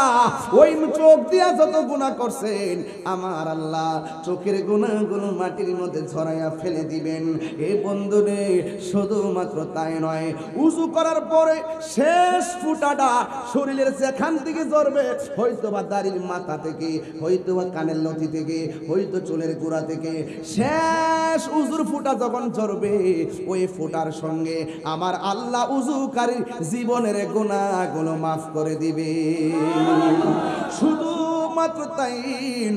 ওই চোখ দিয়া যত গুনাহ করছেন, আমার আল্লাহ চোখের গুনাহগুলো মাটির মধ্যে ঝরাইয়া ফেলে দিবেন। এই বন্ধুরে, শুধুমাত্র তাই নয়, উযু করার পরে শেষ ফুটাটা শরীরের যেখান থেকে ঝরবে, হয়তো বা দাড়ির মাথা থেকে, হয়তো বা কানের লতি থেকে, হয়তো চুলের গোড়া থেকে, শেষ উযুর ফুটা যখন ঝরবে, ওই ফুটার সঙ্গে আমার আল্লাহ উযুকারীর জীবনের গুনাহগুলো মাফ করে দিবে। শুধুমাত্র তাই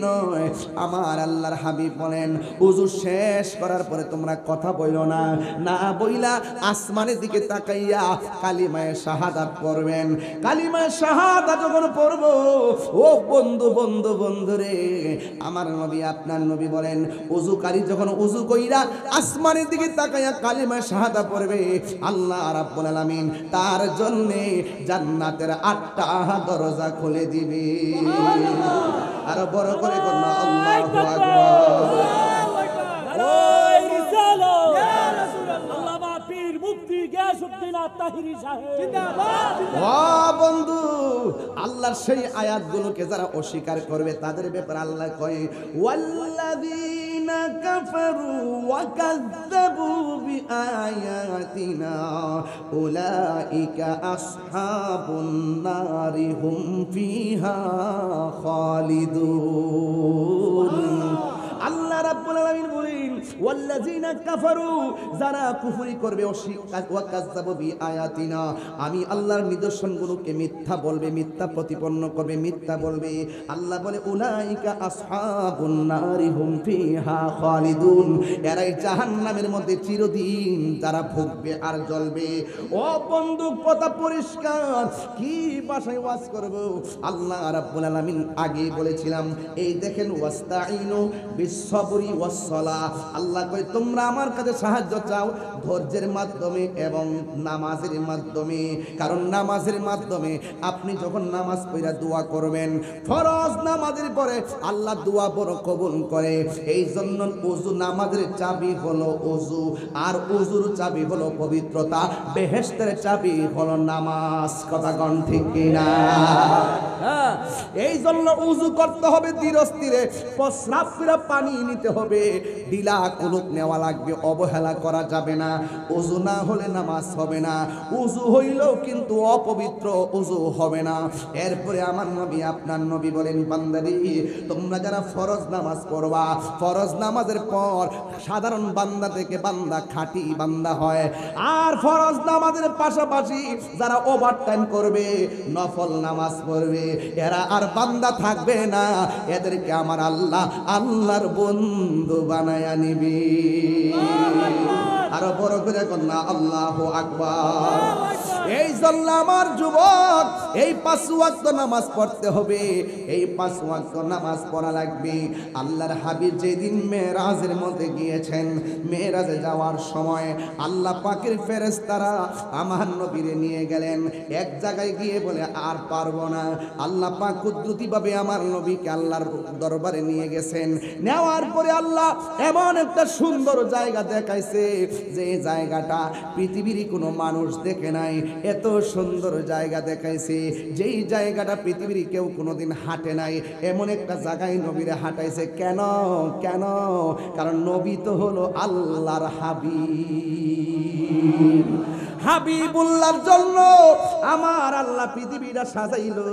নয়, আমার আল্লাহর হাবিব বলেন, উযু শেষ করার পরে তোমরা কথা বইলো না, না বইলা আসমানের দিকে তাকাইয়া কালিমায়ে শাহাদাত পড়বেন। কালিমায়ে শাহাদাত যখন পড়বো, ও বন্ধু বন্ধু বন্ধু রে, আমার নবী আপনার নবী বলেন, উযুকারী যখন উযু কইরা আসমানের দিকে তাকাইয়া কালিমায়ে শাহাদাত পড়বে, আল্লাহ রাব্বুল আলামিন তার জন্য জান্নাতের 8টা দরজা খুলে দিবে। আর বড় করে বলনা আল্লাহু আকবার। বন্ধু, আল্লাহর সেই আয়াতগুলোকে যারা অস্বীকার করবে, তাদের ব্যাপারে আল্লাহ কয়, ওয়াল্লাযীনা কাফারু ওয়া কাযযাবু বিআয়াতিনা উলাইকা আসহাবুন নারি হুম ফিহা খালিদুন। আল্লাহ রাব্বুল আলামিন বলেন, ওয়াল্লাযীনা কাফারু, যারা কুফরি করবে, অস্বীকার, ওয়া কাযযাবু বিআয়াতিনা, আমি আল্লাহর নিদর্শনগুলোকে মিথ্যা বলবে, মিথ্যা প্রতিপন্ন করবে, মিথ্যা বলবে, আল্লাহ বলে উলাইকা আসহাবুন নারি হুম ফিহা খালিদুন, এরাই জাহান্নামের মধ্যে চিরদিন তারা ভুগবে আর জ্বলবে। ও বন্ধু, কথা পরিষ্কার, কি ভাষায় ওয়াজ করব? আল্লাহ রাব্বুল আলামিন আগেই বলেছিলাম, এই দেখেন, ওয়াস্তাইনু বিসসবরি ওয়াসসালাহ, আল্লাহ কয় তোমরা আমার কাছে সাহায্য চাও ধৈর্যের মাধ্যমে এবং নামাজের মাধ্যমে। কারণ নামাজের মাধ্যমে আপনি যখন নামাজ পড়া দোয়া করবেন, ফরজ নামাজের পরে আল্লাহ দোয়া বড় কবুল করে। এই জন্য ওযু, নামাজের চাবি হলো ওযু, আর ওযুর চাবি হলো পবিত্রতা, বেহেশতের চাবি হলো নামাজ। কথা কোন ঠিক কিনা? এই জন্য ওযু করতে হবে ধীরে স্থিরে, প্রস্রাব করে পানি নিতে হবে, ঢিলা কুলুপ নেওয়া লাগবে, অবহেলা করা যাবে না। ওযু না হলে নামাজ হবে না, ওযু হইলেও কিন্তু অপবিত্র, ওযু হবে না। এরপরে আমার নবী আপনার নবী বলেন, বান্দারি, তোমরা যারা ফরজ নামাজ পড়বা, ফরজ নামাজের পর সাধারণ বান্দা থেকে বান্দা খাঁটি বান্দা হয়। আর ফরজ নামাজের পাশাপাশি যারা ওভারটাইম করবে, নফল নামাজ পড়বে, এরা আর বান্দা থাকবে না, এদেরকে আমার আল্লাহ আল্লাহর বন্ধু বানায়া নিবি। আরো বড় করে কন্যা আল্লাহু আকবার। এই জন্য আমার যুবক, এই 5 ওয়াক্ত নামাজ পড়তে হবে, এই 5 ওয়াক্ত নামাজ পড়া লাগবে। আল্লাহর হাবিব যেদিন মেরাজের মধ্যে গিয়েছেন, মেরাজে যাওয়ার সময় আল্লাহ পাকের ফেরেশতারা আমার নবীরে নিয়ে গেলেন। এক জায়গায় গিয়ে বলে আর পারবো না, আল্লাহ পাক কুদরতিভাবে আমার নবীকে আল্লাহর দরবারে নিয়ে গেছেন। নেওয়ার পরে আল্লাহ এমন একটা সুন্দর জায়গা দেখাইছে, যে জায়গাটা পৃথিবীর কোনো মানুষ দেখে নাই। এত সুন্দর জায়গা দেখাইছে, যেই জায়গাটা পৃথিবীর কেউ কোনোদিন হাঁটে নাই, এমন একটা জায়গায় নবীরে হাঁটাইছে। কেন? কেন? কারণ নবী তো হলো আল্লাহর হাবিব। হাবিবুল্লাহর জন্য আমার আল্লাহ পৃথিবীটা সাজাইলো।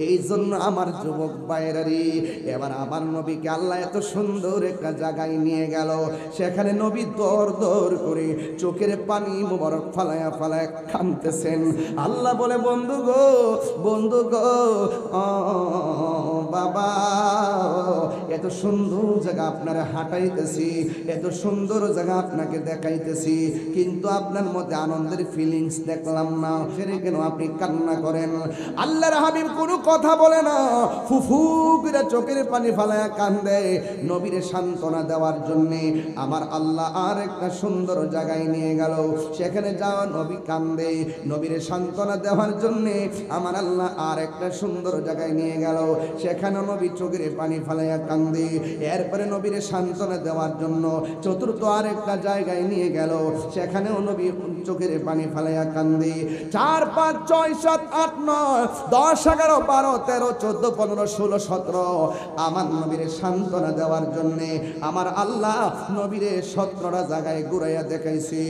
এই জন্য আমার যুবক ভাইয়েরা, এবার আমার নবীকে আল্লাহ এত সুন্দর একটা জায়গায় নিয়ে গেল, সেখানে নবী দৌড় দৌড় করে চোখের পানি মোবারক ফালায়া ফালায়া কাঁদতেছেন। আল্লাহ বলে, বন্ধু গো, বন্ধু গো, বাবা, এত সুন্দর জায়গা আপনারা হাঁটাইতেছি, এত সুন্দর জায়গা আপনাকে দেখাইতেছি, কিন্তু আপনার মধ্যে আনন্দের ফিলিংস দেখলাম না, সেরে কেন আপনি কান্না করেন? আল্লাহর হাবিব কোনো কথা বলে না, ফুফু করে চোখের পানি ফালায়া কান্দে। নবীরে সান্ত্বনা দেওয়ার জন্যে আমার আল্লাহ আর একটা সুন্দর জায়গায় নিয়ে গেল। সেখানে যাওয়া নবী কান্দে, নবীরে সান্ত্বনা দেওয়ার জন্যে আমার আল্লাহ আর একটা সুন্দর জায়গায় নিয়ে গেল। সেখানে নবী চোখের পানি ফালাইয়া কান্দে। এরপরে নবীরে সান্ত্বনা দেওয়ার জন্য চতুর্থ আর একটা জায়গায় নিয়ে গেল। সেখানেও নবী চোখের পানি ফালাইয়া কান্দে। 4, 5, 6, 7, 8, 9, 10, 11, 12, 13, 14, 15, 16, 17 আমার নবীরে সান্ত্বনা দেওয়ার জন্যে আমার আল্লাহ নবীরে 17টা জায়গায় ঘুরাইয়া দেখাইছে।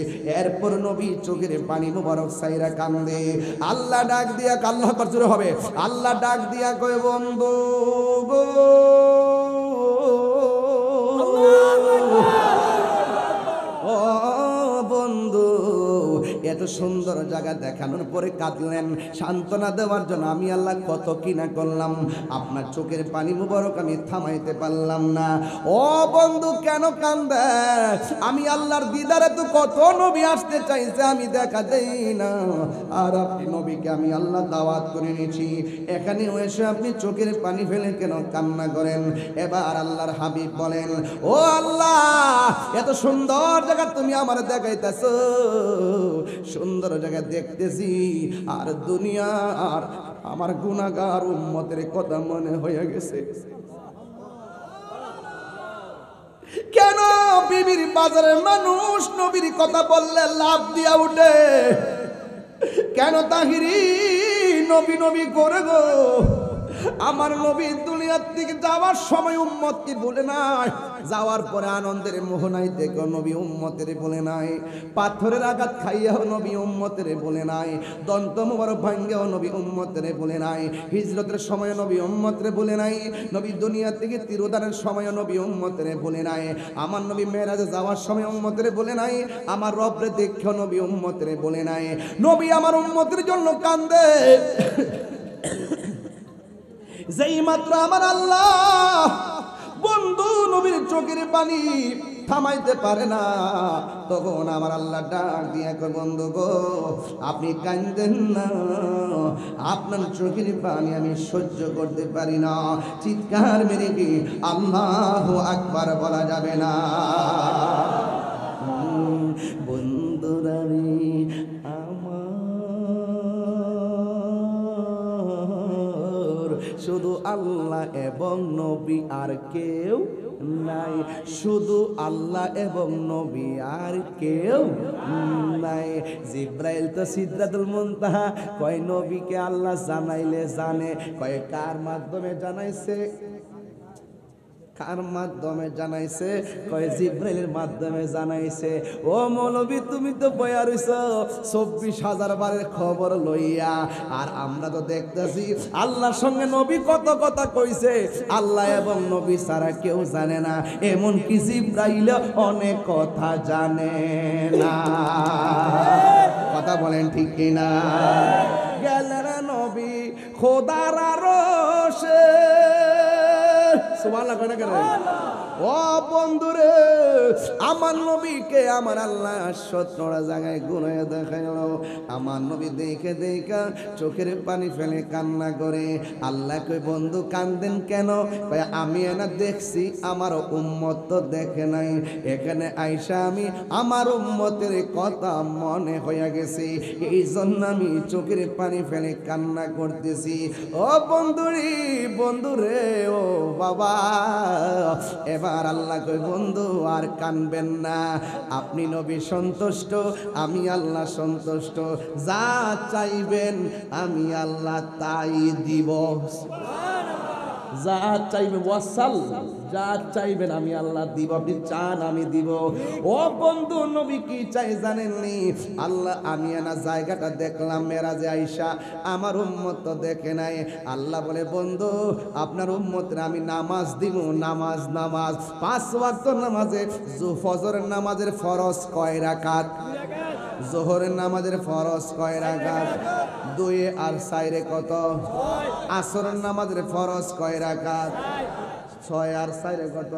এরপর নবী চোখের পানি মুবারক সাইরা কান্দে। আল্লাহ ডাক দিয়া, আল্লাহ করজুরে হবে, আল্লাহ ডাক দিয়া কয় বন্ধু গো, ও বন্ধু, এত সুন্দর জায়গা দেখানোর পরে কাঁদলেন সান্ত্বনা দেওয়ার জন্য। আমি আল্লাহ কত কিনা করলাম, আপনার চোখের পানি মুবারক আমি থামাইতে পারলাম না। ও বন্ধু কেন কান্দে? আমি আল্লাহর দিদারে তো কত নবী আসতে চাইছে, আমি দেখা দেই না। আর আপনি নবীকে আমি আল্লাহ দাওয়াত করে নিয়েছি, এখানেও এসে আপনি চোখের পানি ফেলে কেন কান্না করেন? এবার আল্লাহর হাবিব বলেন, ও আল্লাহ, এত সুন্দর জায়গা তুমি আমার দেখাইতেছ, সুন্দর জায়গা দেখতেছি, আর দুনিয়া আর আমার গুনাহগার উম্মতের কথা মনে হয়ে গেছে। কেন বিবির বাজারের মানুষ নবীর কথা বললে লাভ দিয়া উঠে? কেন তাহিরি নবী নবী করে গো? আমার নবী দুনিয়ার থেকে যাওয়ার সময় উম্মতকে বলে নাই, যাওয়ার পরে আনন্দের মোহনায় থেকে নবী উম্মতের বলে নাই, পাথরের আঘাত খাইয়াও নবী উম্মতের বলে নাই, দন্ত মোবারক ভাঙ্গেও নবী উম্মতের বলে নাই, হিজরতের সময় নবী উম্মতের বলে নাই, নবী দুনিয়া থেকে তিরোধানের সময় নবী উম্মতের বলে নাই, আমার নবী মেরাজে যাওয়ার সময় উম্মতের বলে নাই, আমার রবরে দেখেও নবী উম্মতের বলে নাই। নবী আমার উম্মতের জন্য কান্দে। যেই মাত্র আমার আল্লাহ বন্ধু নবীর চোখের পানি থামাইতে পারে না, তখন আমার আল্লাহ ডাক দিয়া কয়, বন্ধু গো, আপনি কাঁদেন না, আপনার চোখের পানি আমি সহ্য করতে পারি না। চিৎকার মেরে কি আল্লাহু আকবার বলা যাবে না? বন্ধুরা রে আমার, শুধু আল্লাহ এবং নবী আর কেউ নাই, শুধু আল্লাহ এবং নবী আর কেউ নাই। জিব্রাইল তো সিদরাতুল মুনতাহা, কয় নবীকে আল্লাহ জানাইলে জানে, কয় কার মাধ্যমে জানাইছে? কার মাধ্যমে জানাইছে? কয় জিব্রাইলের মাধ্যমে জানাইছে। ও মৌলবী, তুমি তো বয়া রইছ 24,000 বারের খবর লইয়া, আর আমরা তো দেখতেছি আল্লাহর সঙ্গে নবী কত কথা কইছে, আল্লাহ এবং নবী ছাড়া কেউ জানে না, এমনকি জিব্রাইল অনেক কথা জানে না। কথা বলেন ঠিক কিনা? গেলেন নবী খোদার আরশে, সুবহানাল্লাহ কয় না কেন? ও বন্ধুরে, আমার নবীকে আমার আল্লাহ 17টা জায়গায় ঘুরে দেখাইল। আমার নবী দেখে দেখা চোখের পানি ফেলে কান্না করে। আল্লাহ কই, বন্ধু কান্দেন কেন? কয়, আমি না দেখছি আমার উম্মত তো দেখে নাই, এখানে আইসা আমি আমার উম্মতের কথা মনে হয়ে গেছে, এই জন্য আমি চোখের পানি ফেলে কান্না করতেছি। ও বন্ধুরি, বন্ধুরে, ও বাবা, এবার আল্লাহ কই, বন্ধু আর কানবেন না, আপনি নবী সন্তুষ্ট, আমি আল্লাহ সন্তুষ্ট, যা চাইবেন আমি আল্লাহ তাই দিব। যা চাইবেন, ওয়াসাল, যা চাইবেন আমি আল্লাহ দিব, আপনি চান আমি দিব। ও বন্ধু, নবী কি চাই জানেননি? আল্লাহ, আমি না জায়গাটা দেখলাম মেরাজে আইসা, আমার উম্মত তো দেখে নাই। আল্লাহ বলে, বন্ধু আপনার উম্মতের আমি নামাজ দিব, নামাজ, নামাজ 5 ওয়াক্ত নামাজে, ফজরের নামাজের ফরজ কয় রাকাত? জোহরের নামাজের ফরজ কয় রাকাত? 2 আর 4 কত? আসরের নামাজের ফরজ কয় রাকাত? 6 আর 4 কত?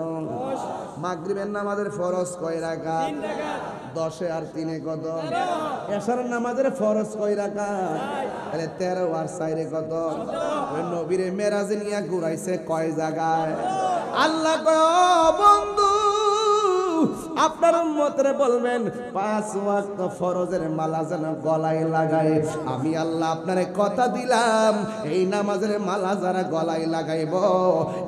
মাগরিবের নামাজের ফরজ কয় রাকাত? 10 আর 3 কত? এশার নামাজের ফরজ কয় রাকাত? তাহলে 13 আর 4 কত? ওই নবীরে মেরাজে নিয়ে ঘুরাইছে কয় জায়গায়? আল্লাহ কয় ও বন্ধু, আপনার উম্মতরে বলবেন 5 ওয়াক্ত ফরজের মালা যেন গলায় লাগায়। আমি আল্লাহ আপনারে কথা দিলাম, এই নামাজের মালা যারা গলায় লাগাইব,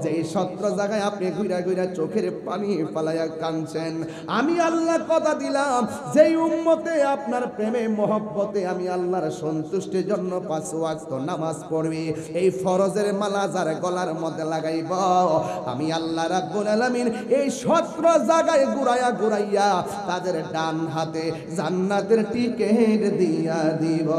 যেই 17 জায়গায় আপনি ঘুরা ঘুরা চোখের পানি ফালাইয়া কাঁদছেন, আমি আল্লাহ কথা দিলাম, যেই উম্মতে আপনার প্রেমে মহব্বতে আমি আল্লাহর সন্তুষ্টির জন্য 5 ওয়াক্ত নামাজ পড়বে, এই ফরজের মালা যার গলার মধ্যে লাগাইব, আমি আল্লাহ রাব্বুল আলামিন এই 17 জায়গায় ঘুরাইয়া ঘুরাইয়া তাদের ডান হাতে জান্নাতের টিকেট দিয়া দিব।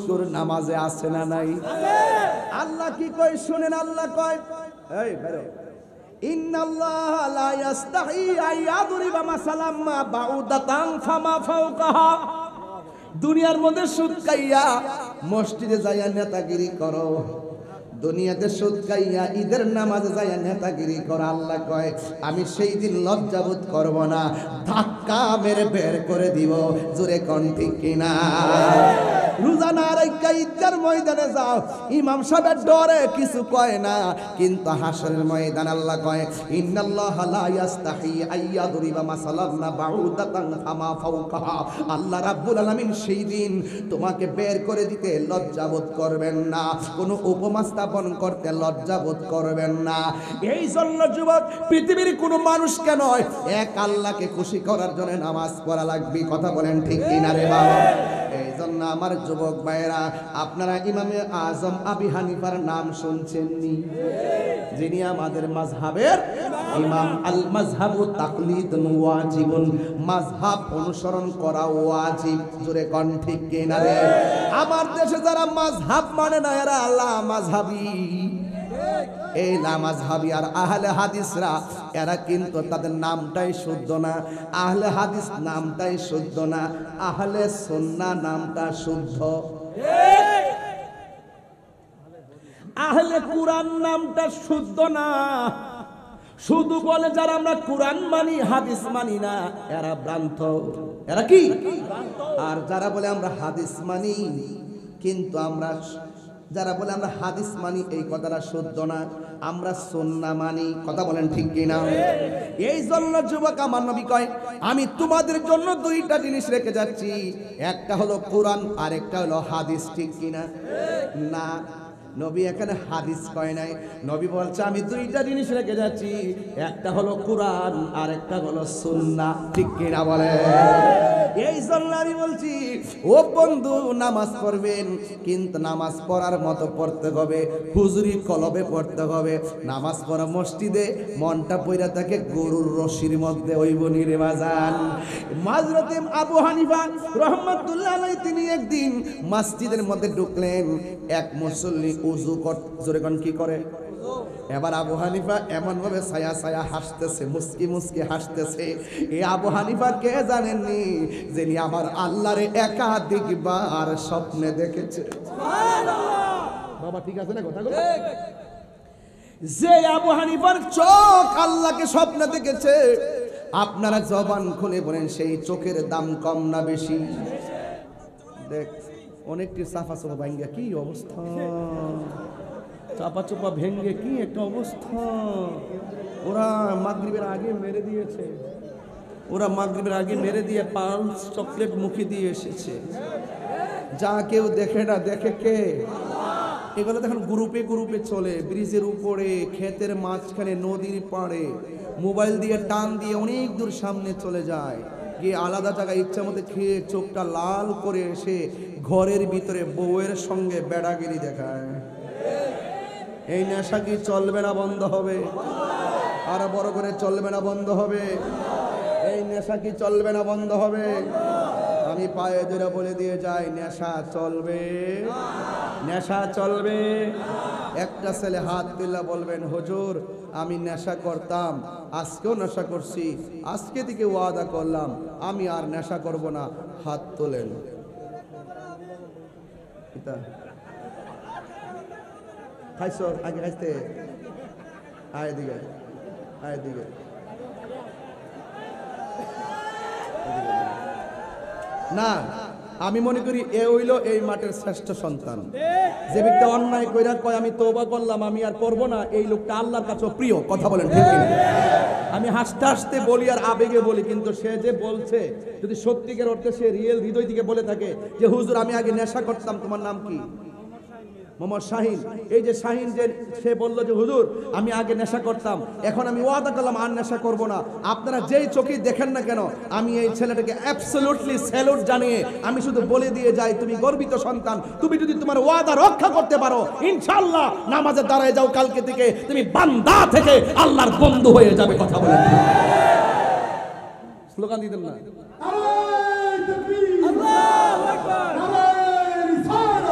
সুর নামাজে আছে না নাই? আল্লাহ কি কয় শুনেন, আল্লাহ কয় এই বেরো, ইন্নাল্লাহা লা ইস্তাহি আইয়াদরিবা মাসালাম মা বাউদাতান ফামা ফাওকাহা। দুনিয়ার মধ্যে সুদ খাইয়া মসজিদে যাইয়া নেতাগিরি করো, দুনিয়াতে সুদ খাইয়া ঈদের নামাজে যাইয়া নেতাগিরি করো, আল্লাহ কয় আমি সেই দিন লজ্জাবোধ করব না, ধাক্কা মেরে বের করে দিব। জোরে কোন ঠিক কিনা? রোজা না রাখা ঈদের ময়দানে যাও, ইমাম সাহেবের ডরে কিছু কয় না, কিন্তু হাসরের ময়দান আল্লাহ কয় ইন্নাল্লাহা লা ইস্তাহি আইয়াদরিবা মাসালাম বাউদাতান ফামা ফাওকাহা। আল্লাহ রাব্বুল আলামিন সেই দিন তোমাকে বের করে দিতে লজ্জাবোধ করবেন না, কোনো উপমা স্থাপন করতে লজ্জাবোধ করবেন না। এই জন্য যুবক, পৃথিবীর কোনো মানুষকে নয়, এক আল্লাহকে খুশি করার জন্য নামাজ পড়া লাগবে। কথা বলেন ঠিক কিনা রে বাবা? এই জন্য আমার যুবক ভাইয়েরা, আপনারা ইমামে আজম আবু হানিফার নাম শুনছেননি? যিনি আমাদের মাযহাবের ইমাম। আল মাযহাবু তাকলিদুন ওয়াজিবুন, মাযহাব অনুসরণ করা ওয়াজিব। জোরে কোন ঠিক কিনা রে? আমার দেশে যারা মাযহাব মানে না, এরা আল্লাহ মাযহাবী। এই লামাযহাবী আর আহলে হাদিসরা, এরা কিন্তু তাদের নামটাই শুদ্ধ না। আহলে হাদিস নামটাই শুদ্ধ না, আহলে সুন্নাহ নামটা শুদ্ধ। আহলে কুরআন নামটা শুদ্ধ না। শুধু বলে যারা আমরা কুরআন মানি হাদিস মানি না, এরা ভ্রান্ত। এরা কি? আর যারা বলে আমরা হাদিস মানি কিন্তু আমরা, যারা বলে আমরা হাদিস মানি, এই কথাটা শুদ্ধ না, আমরা সুন্নাহ মানি। কথা বলেন ঠিক কিনা? এই জন্য যুবক, আমার নবী কয় আমি তোমাদের জন্য 2টা জিনিস রেখে যাচ্ছি, একটা হলো কোরআন আর একটা হলো হাদিস। ঠিক কিনা? না, নবী এখানে হাদিস কয় নাই, নবী বলছে আমি 2টা জিনিস রেখে যাচ্ছি, একটা হলো কোরআন আর একটা হলো সুন্নাহ। ঠিক কিনা বলে? এই জন্য আমি বলছি, ও বন্ধু, নামাজ পড়বেন, কিন্তু নামাজ পড়ার মতো পড়তে হবে, হুজুরি কলবে পড়তে হবে। নামাজ পড়া মসজিদে মনটা পইরা থাকে গরুর রশির মধ্যে, ওই বনিরে বাজান। হযরত আবু হানিফা রাহমাতুল্লাহ আলাইহি তিনি একদিন মসজিদের মধ্যে ঢুকলেন, এক মুসল্লি উযু জোরে কোন কি করে? এবার আবু হানিফা এমন ভাবে ছায়া ছায়া হাসতেছে, মুস্কি মুস্কি হাসতেছে। এই আবু হানিফা কে জানেননি? যিনি আমার আল্লাহরে একাধিকবার স্বপ্নে দেখেছে। বাবা ঠিক আছে না কথাগুলো? যে আবু হানিফার চোখ আল্লাহকে স্বপ্নে দেখেছে, আপনারা জবান খুলে বলেন সেই চোখের দাম কম না বেশি? দেখ, অনেকটি সাফা সাফা ভাঙ্গা কি অবস্থা, চাপা চোপা ভেঙ্গে কি একটা অবস্থা। ওরা মাগরিবের আগে মেরে দিয়েছে, ওরা মাগরিবের আগে মেরে দিয়ে পালস চকলেট মুখে দিয়ে এসেছে। যা কেউ দেখে না, দেখে কে? এগুলো দেখুন গ্রুপে গ্রুপে চলে, ব্রিজের উপরে, ক্ষেতের মাঝখানে, নদীর পাড়ে, মোবাইল দিয়ে টান দিয়ে অনেক দূর সামনে চলে যায়, গিয়ে আলাদা জায়গায় ইচ্ছা মতো খেয়ে চোখটা লাল করে এসে ঘরের ভিতরে বউয়ের সঙ্গে বেড়াগিরি দেখায়। এই নেশা কি চলবে না বন্ধ হবে? আর বড় করে চলবে না বন্ধ হবে? এই নেশা কি চলবে না বন্ধ হবে? আমি পায়ে ধরে বলে দিয়ে যাই, নেশা চলবে, নেশা চলবে। একটা ছেলে হাত তুলে বলবেন হুজুর আমি নেশা করতাম, আজকেও নেশা করছি, আজকে থেকে ওয়াদা করলাম আমি আর নেশা করব না। হাত তোলেন। খাইছো আগে খাইতে আয় দিকে আয় দিকে না, আমি মনে করি এ হইল এই মাঠের শ্রেষ্ঠ সন্তান। যে ব্যক্তি অন্যায় কইরা কয় আমি তওবা করলাম আমি আর করব না, এই লোকটা আল্লাহর কাছে প্রিয়। কথা বলেন ঠিক কিনা? আমি হাসতে হাসতে বলি আর আবেগে বলি, কিন্তু সে যে বলছে যদি সত্যিকার অর্থে সে রিয়েল হৃদয় থেকে বলে থাকে যে হুজুর আমি আগে নেশা করতাম। তোমার নাম কি? মোহাম্মদ শাহিন। এই যে শাহিন যে সে বলল যে হুজুর আমি আগে নেশা করতাম, এখন আমি ওয়াদা করলাম আর নেশা করব না। আপনারা যেই চোখে দেখেন না কেন, আমি এই ছেলেটাকে অ্যাবসলিউটলি স্যালুট জানিয়ে আমি শুধু বলে দিয়ে যাই তুমি গর্বিত সন্তান। তুমি যদি তোমার ওয়াদা রক্ষা করতে পারো ইনশাআল্লাহ নামাজে দাঁড়ায় যাও, কালকে থেকে তুমি বান্দা থেকে আল্লাহর বন্ধু হয়ে যাবে। কথা বলেন, স্লোগান দিতেন না? নারায়ে তাকবীর, আল্লাহু আকবার, নারায়ে রিসালাত,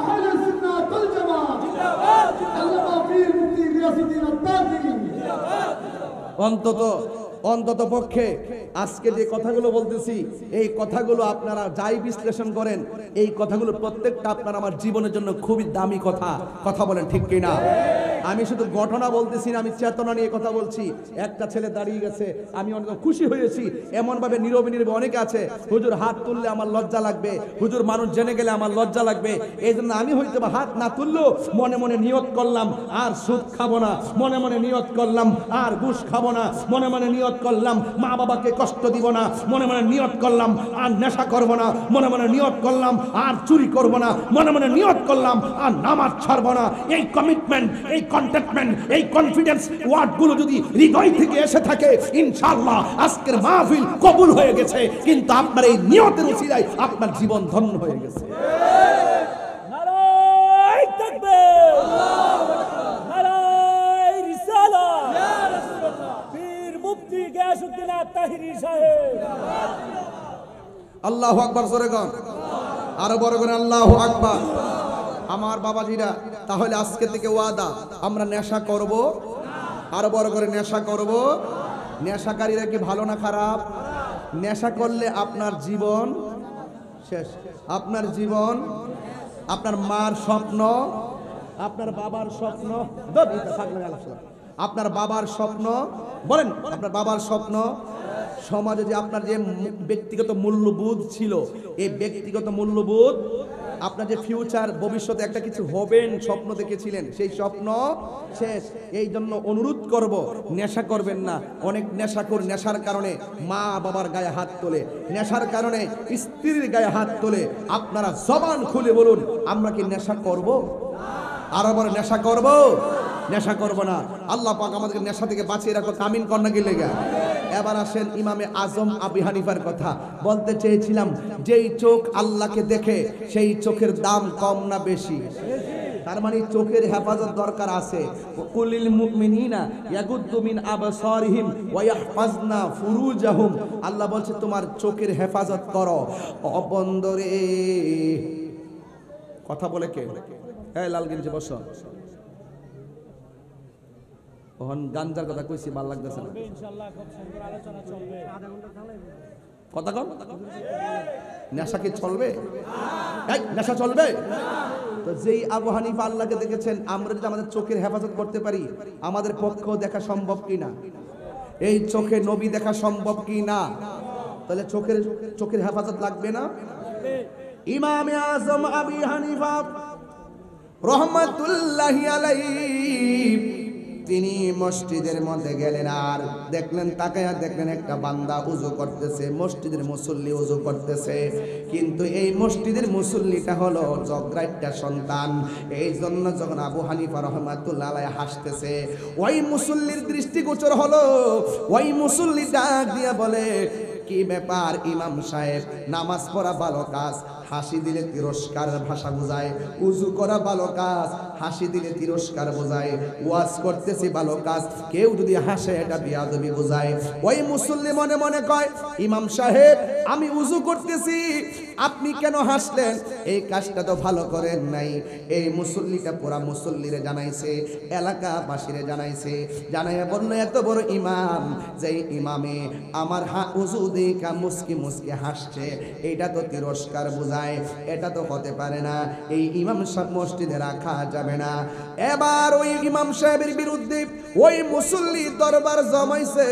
আহলে সুন্নাত ওয়াল জামাত জিন্দাবাদ, আল্লামা পীর মুফতি গিয়াসউদ্দিন আত-তাজিলি জিন্দাবাদ। অন্তত পক্ষে আজকে যে কথাগুলো বলতেছি এই কথাগুলো আপনারা যাই বিশ্লেষণ করেন, এই কথাগুলো প্রত্যেকটা আপনার আমার জীবনের জন্য খুবই দামি কথা। কথা বলেন ঠিক কিনা? আমি শুধু ঘটনা বলতেছি না, আমি চেতনা নিয়ে কথা বলছি। একটা ছেলে দাঁড়িয়ে গেছে, আমি অনেক খুশি হয়েছি। এমন ভাবে নীরবে নীরবে অনেকে আছে, হুজুর হাত তুললে আমার লজ্জা লাগবে, হুজুর মানুষ জেনে গেলে আমার লজ্জা লাগবে। এই জন্য আমি হয়তো হাত না তুললেও মনে মনে নিয়ত করলাম আর সুদ খাবো না, মনে মনে নিয়ত করলাম আর ঘুষ খাবো না, মনে মনে নিয়ত করলাম মা বাবাকে কষ্ট দিব না, মনে মনে নিয়ত করলাম আর নেশা করব না, মনে মনে নিয়ত করলাম আর চুরি করব না, মনে মনে নিয়ত করলাম আর নামাজ ছাড়ব না। এই কমিটমেন্ট, এই কন্টেটমেন্ট, এই কনফিডেন্স ওয়ার্ডগুলো যদি হৃদয় থেকে এসে থাকে ইনশাআল্লাহ আজকের মাহফিল কবুল হয়ে গেছে। কিন্তু আপনার এই নিয়তের উসিলায় আপনার জীবন ধন্য হয়ে গেছে। নারায়ে তাকবীর, আল্লাহু আকবার, নারায়ে রিসালাত, ইয়া রাসূলুল্লাহ, পীর মুফতি গিয়াসউদ্দিন আত-তাহিরি সাহেব। আল্লাহু আকবার, জোরে গান, আরো বড় করে আল্লাহু আকবার। আমার বাবাজিরা, তাহলে আজকে থেকে ওয়াদা আমরা নেশা করব, আরো বড় করে নেশা করব। নেশাকারীরা কি ভালো না খারাপ? নেশা করলে আপনার জীবন শেষ। আপনার জীবন, আপনার মার স্বপ্ন, আপনার বাবার স্বপ্ন, আপনার বাবার স্বপ্ন, বলেন আপনার বাবার স্বপ্ন, সমাজে যে আপনার যে ব্যক্তিগত মূল্যবোধ ছিল, এই ব্যক্তিগত মূল্যবোধ, আপনার যে ফিউচার ভবিষ্যতে একটা কিছু হবেন স্বপ্ন দেখেছিলেন, সেই স্বপ্ন শেষ। এই জন্য অনুরোধ করব, নেশা করবেন না। অনেক নেশাখোর নেশার কারণে মা বাবার গায়ে হাত তোলে, নেশার কারণে স্ত্রীর গায়ে হাত তোলে। আপনারা জবান খুলে বলুন আমরা কি নেশা করব? আর আবার নেশা করব? নেশা করব না। আল্লাহ পাক আমাদেরকে নেশা থেকে বাঁচিয়ে রাখো, আমিন কর না কি লেগা। এবার আসেন ইমামে আজম আবু হানিফার কথা বলতে চেয়েছিলাম। যেই চোখ আল্লাহকে দেখে সেই চোখের দাম কম না বেশি? তার মানে চোখের হেফাজত দরকার আছে। কুলিল মুমিনিনা ইয়াগুদ্দু মিন আবসারিহিম ওয়া ইয়াহফাজনা ফুরুজাহুম। আল্লাহ বলছে তোমার চোখের হেফাজত করো। অবন্দরে কথা বলে কে? এই লাল গেঞ্জি বসো। ওহন গাঞ্জার কথা কইছি, ভালো লাগতেছে না। ইনশাআল্লাহ খুব সুন্দর আলোচনা চলবে। কথা কম। নেশা কি চলবে? নেশা চলবে? তো যেই আবু হানিফা আল্লাহকে দেখেছেন, আমরা যদি আমাদের চোখের হেফাজত করতে পারি, আমাদের পক্ষেও দেখা সম্ভব কি না? এই চোখে নবী দেখা সম্ভব কি না? তাহলে চোখের হেফাজত লাগবে না? ইমামে আজম আবু হানিফা রহমাতুল্লাহি আলাইহি তিনি মসজিদের মধ্যে গেলেন, আর দেখলেন, তাকায়া দেখলেন একটা বান্দা উযু করতেছে, মসজিদের মুসল্লি উযু করতেছে। কিন্তু এই মসজিদের মুসল্লিটা হলো জগরাইট্টা সন্তান। এই জন্য যখন আবু হানিফা রহমাতুল্লাহ আলাইহি হাসতেছে, ওই মুসল্লির দৃষ্টিগোচর হলো, ওই মুসল্লি ডাক দিয়া বলে, কি ব্যাপার ইমাম সাহেব, নামাজ পড়া ভালো কাজ, হাসি দিলে তিরস্কারের ভাষা বোঝায়, উজু করা ভালো কাজ, হাসি দিলে তিরস্কার বোঝায়, ওয়াজ করতেছি ভালো কাজ, কেউ যদি হাসে এটা বিয়াদবি বোঝায়। ওই মুসল্লি মনে মনে কয়, ইমাম সাহেব আমি উজু করতেছি, আপনি কেন হাসলেন? এই কাজটা তো ভালো করেন নাই। এই মুসল্লিটা পুরা মুসল্লিরে জানাইছে, এলাকাবাসীরে জানাইছে, জানাইয়া বলল এত বড় ইমাম, যে ইমামে আমার উজু দেখা মুস্কি মুস্কি হাসছে, এটা তো তিরস্কার বোঝায়, এটা তো হতে পারে না, এই ইমাম সাহেব মসজিদে রাখা যাবে না। এবার ওই ইমাম সাহেবের বিরুদ্ধে ওই মুসল্লি দরবার জমাইছে।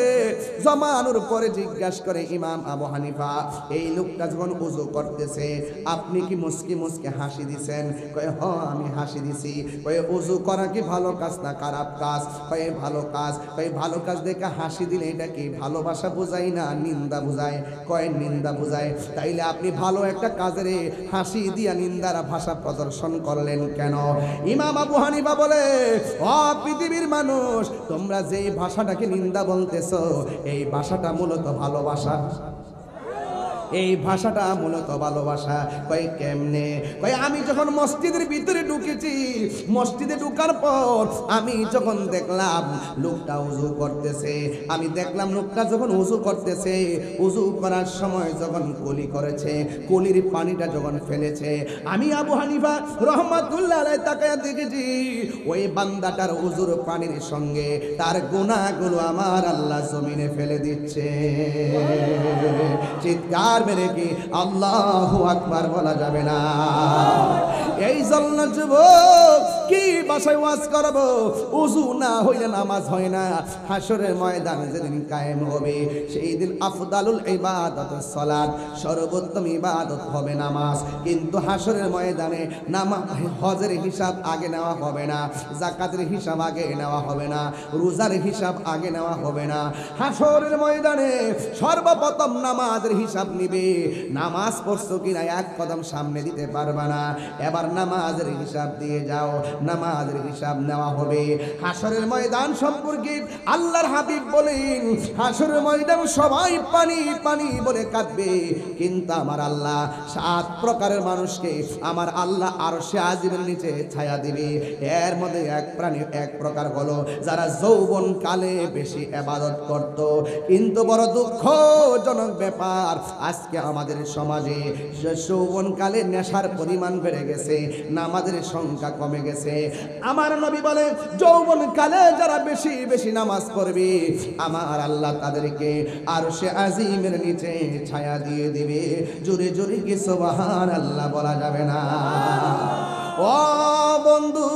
জমানোর পরে জিজ্ঞাসা করে ইমাম আবু হানিফা, এই লোকটা যখন উজু করতেছে আপনি কি মুস্কি মুস্কি হাসি দিছেন? কয় হ আমি হাসি দিছি। কয় উজু করা কি ভালো কাজ না খারাপ কাজ? কয় ভালো কাজ। কয় ভালো কাজ দেখে হাসি দিলে এটা কি ভালোবাসা বোঝায় না নিন্দা বোঝায়? কয় নিন্দা বোঝায়। তাইলে আপনি ভালো একটা কাজের হাসি দিয়া নিন্দার ভাষা প্রদর্শন করলেন কেন? ইমাম আবু হানিফা বলে, ও পৃথিবীর মানুষ, তোমরা যে ভাষাটাকে নিন্দা বলতেছো এই ভাষাটা মূলত ভালোবাসা, এই ভাষাটা মূলত ভালোবাসা। কয় কেমনে? কয় আমি যখন মসজিদের ভিতরে ঢুকেছি, মসজিদে ঢুকার পর আমি যখন দেখলাম লোকটা উজু করতেছে, আমি দেখলাম লোকটা যখন উজু করতেছে, উজু করার সময় যখন কুলি করেছে, কুলির পানিটা যখন ফেলেছে, আমি আবু হানিফা রহমাতুল্লাহ আলাইহি তাকায়া দেখেছি ওই বান্দাটার উজুর পানির সঙ্গে তার গুনাহগুলো আমার আল্লাহ জমিনে ফেলে দিচ্ছে। চিৎকার মেরে কি আল্লাহু আকবার বলা যাবে না? এই জন্য যুবক কি ভাষায় ওয়াজ করব? উযু না হইলে নামাজ হয় না। হাসরের ময়দানে যেদিন কায়েম হবে সেই দিন আফদালুল ইবাদাতুস সালাত, সর্বোত্তম ইবাদত হবে নামাজ। কিন্তু হাসরের ময়দানে নামাজ হজের হিসাব আগে নেওয়া হবে না, যাকাতের হিসাব আগে নেওয়া হবে না, রোজার হিসাব আগে নেওয়া হবে না। হাসরের ময়দানে সর্বপ্রথম নামাজের হিসাব নিবে। নামাজ পড়ছো কিনা এক কদম সামনে দিতে পারবা না, এবার নামাজের হিসাব দিয়ে যাও, নামাজের হিসাব নেওয়া হবে। হাসরের ময়দান সম্পর্কে আল্লাহর হাবিব বলেন, হাসরের ময়দান সবাই পানি পানি বলে কাঁদবে, কিন্তু আমার আল্লাহ 7 প্রকারের মানুষকে আমার আল্লাহ আরশে আজিমের নিচে ছায়া দিবে। এর মধ্যে এক প্রকার হলো যারা যৌবন কালে বেশি ইবাদত করত, কিন্তু বড় দুঃখজনক ব্যাপার আজকে আমাদের সমাজে যৌবন কালে নেশার পরিমাণ বেড়ে গেছে, নামাজের সংখ্যা কমে গেছে। আমার নবী বলে যৌবন কালে যারা বেশি বেশি নামাজ পড়বে আমার আল্লাহ তাদেরকে আরশে আজিমের নিচে ছায়া দিয়ে দিবে। জোরে জোরে কি সুবহানাল্লাহ বলা যাবে না? ও বন্ধু,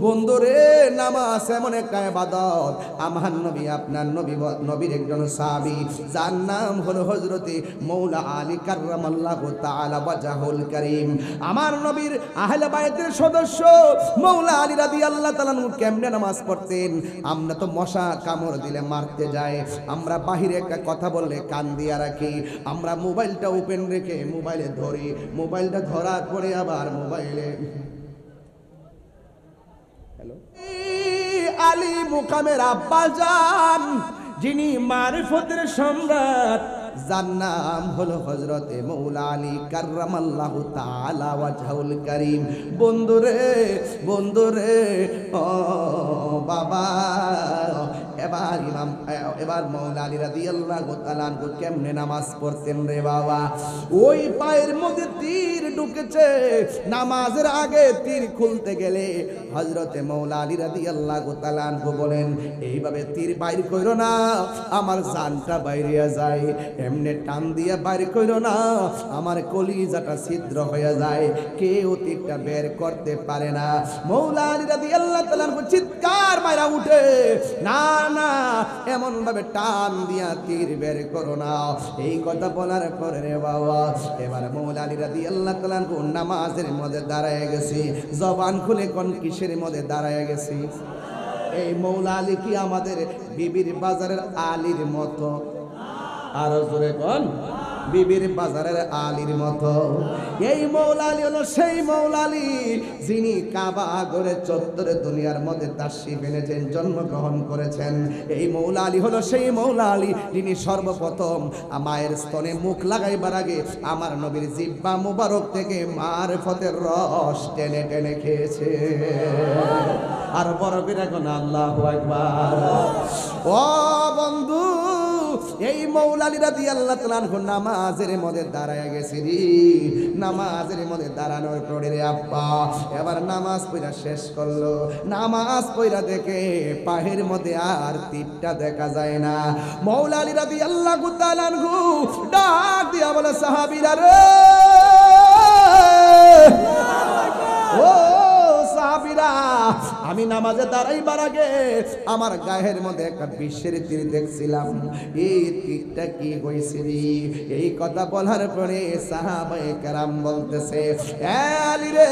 বন্ধু রে, নামাজ এমন একটা ইবাদত। আমার নবী আপনার নবীর একজন সাহাবী যার নাম হলো হযরতে মৌলা আলী কাররামাল্লাহু তাআলা ওয়াজহুল কারীম। আমার নবীর আহলে বাইতের সদস্য মৌলা আলী রাদিয়াল্লাহু তাআলা কেমনে নামাজ পড়তেন? আমরা তো মশা কামড় দিলে মারতে যাই, আমরা বাহিরে একটা কথা বললে কান দিয়া রাখি, আমরা মোবাইলটা ওপেন রেখে মোবাইলে ধরি, মোবাইলটা ধরার পরে আবার মোবাইলে আলী মুকামের আব্বাজান, যিনি মারিফতের সম্রাট, যার নাম হলো হযরতে মৌলা আলী কাররামাল্লাহু তাআলা ওয়াজহুল কারীম। বন্ধুরে বন্ধুরে, ও বাবা, এবার মৌলা আলী রাদিয়াল্লাহু তাআলা কেমনে নামাজ পড়তেন রে বাবা? ওই পায়ের মধ্যে তীর ঢুকেছে, নামাজের আগে তীর খুলতে গেলে হযরতে মৌলা আলী রাদিয়াল্লাহু তাআলা বলেন, এইভাবে তীর বাইর কইরো না, আমার জানটা বাইরিয়া যায়, এমনি টান দিয়ে বাইর কইরো না, আমার কলিজাটা ছিদ্র হয়ে যায়, কেউ তীরটা বের করতে পারে না। মৌলা আলী রাদিয়াল্লাহু তাআলা চিৎকার মাইরা উঠে, না না, এমন ভাবে টান দিয়া তীর বের করো না। এই কথা বলার পরে রে বাবা, এবার মৌলা আলী রাদিয়াল্লাহু তাআলা নামাজের মধ্যে দাঁড়ায় গেছি, জবান খুলে কোন কিসের মধ্যে দাঁড়ায় গেছি? এই মৌলা আলী কি আমাদের বিবির বাজারের আলীর মতো? আরো জোরে কোন? বিবির বাজারের আলীর মতো। এই মৌলা আলী হলো সেই মৌলা আলী যিনি কাবা গড়ে চত্বরে দুনিয়ার মধ্যে তাশরীফ এনেছেন, জন্মগ্রহণ করেছেন। এই মৌলা আলী হলো সেই মৌলা আলী যিনি সর্বপ্রথম মায়ের স্তনে মুখ লাগাইবার আগে আমার নবীর জিহ্বা মুবারক থেকে মারফতের রস টেনে টেনে খেয়েছে। আর বড় করে এখন আল্লাহু আকবার। ও বন্ধু, এই মৌলা আলী রাদিয়াল্লাহু তাআলা আনহু নামাজের মধ্যে দাঁড়ায় গেছে রে। নামাজের মধ্যে দাঁড়ানোর পরে রে আব্বা এবার নামাজ পড়া শেষ করলো। নামাজ পড়া দেখে পায়ের মধ্যে আর তীরটা দেখা যায় না। মৌলা আলী রাদিয়াল্লাহু তাআলা আনহু ডাক দিয়া বলে, সাহাবীরা রে, ও সাহাবীরা, আমি নামাজে দাঁড়াইবার আগে আমার গায়ের মধ্যে একটা বিশ্বের তীর দেখছিলাম। এই তীরটা কি হয়েছে রে? এই কথা বলার পরে সাহাবায়ে কেরাম বলতেছে, আলী রে,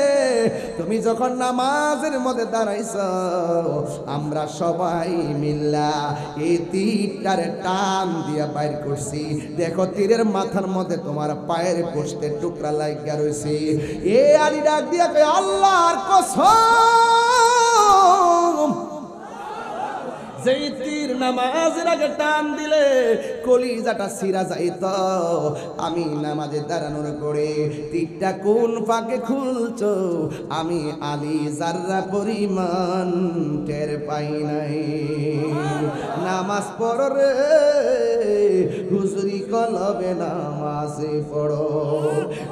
তুমি যখন নামাজের মধ্যে দাঁড়াইছ আমরা সবাই মিল্লা এই তীরটারে টান দিয়া বাইর করছি। দেখো তীরের মাথার মধ্যে তোমার পায়ের গোশতের টুকরা লাগিয়া রয়েছে। এ আলী ডাক দিয়া কয়, আল্লাহর কসম, যেই তীর নামাজের আগে টান দিলে কলিজাটা ছিঁড়া যাইত, আমি নামাজে দাঁড়ানোর পরে তীরটা কোন ফাঁকে খুলছো আমি আলী যাররা পরিমাণ টের পাই নাই। নামাজ পড়ো রে হুজুরি কলবে নামাজে পড়ো।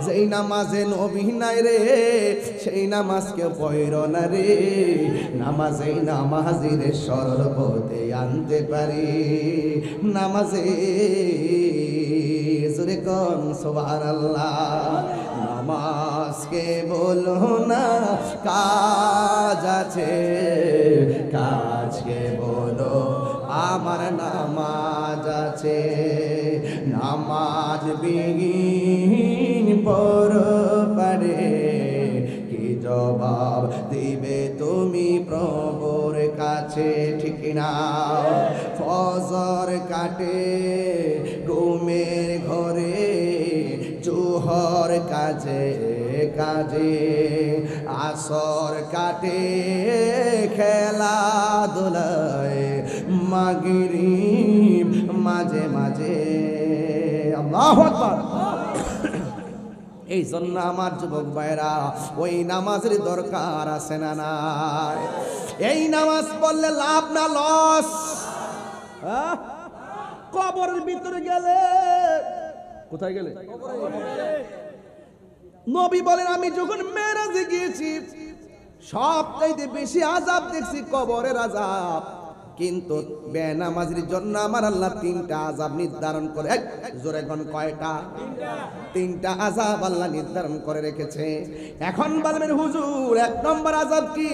যেই নামাজে নবী নাই রে সেই নামাজকে পড়ো না রে। নামাজে নামাজির সর্বতে আনতে পারি। নামাজে জোরে কোন সুবহানাল্লাহ। নামাজকে বলো না কাজ আছে, কাজকে বলো আমার নামাজ আছে। নামাজ বিহীন পর পারে কি জবাব দিবে তুমি প্রভুর কাছে, ঠিক না? ফজর কাটে ঘুমের ঘরে, জোহর কাজে কাজে, আসর কাটে খেলাধুলায়, মাগরিব মাঝে মাঝে। আল্লাহু আকবার। এই জন্য আমার যুবক ভাইরা ওই নামাজের দরকার আছে না নাই? এই নামাজ পড়লে লাভ না লস? কবরের ভিতরে গেলে, কোথায় গেলে? নবী বলেন, আমি যখন মেরাজে গিয়েছি সবচাইতে বেশি আযাব দেখছি কবরের আযাব। কিন্তু বেনামাজির জন্য আমার আল্লাহ তিনটা আযাব নির্ধারণ করে। জোরে কোন কয়টা? তিনটা আযাব আল্লাহ নির্ধারণ করে রেখেছে। এখন বলবেন হুজুর এক নম্বর আযাব কি?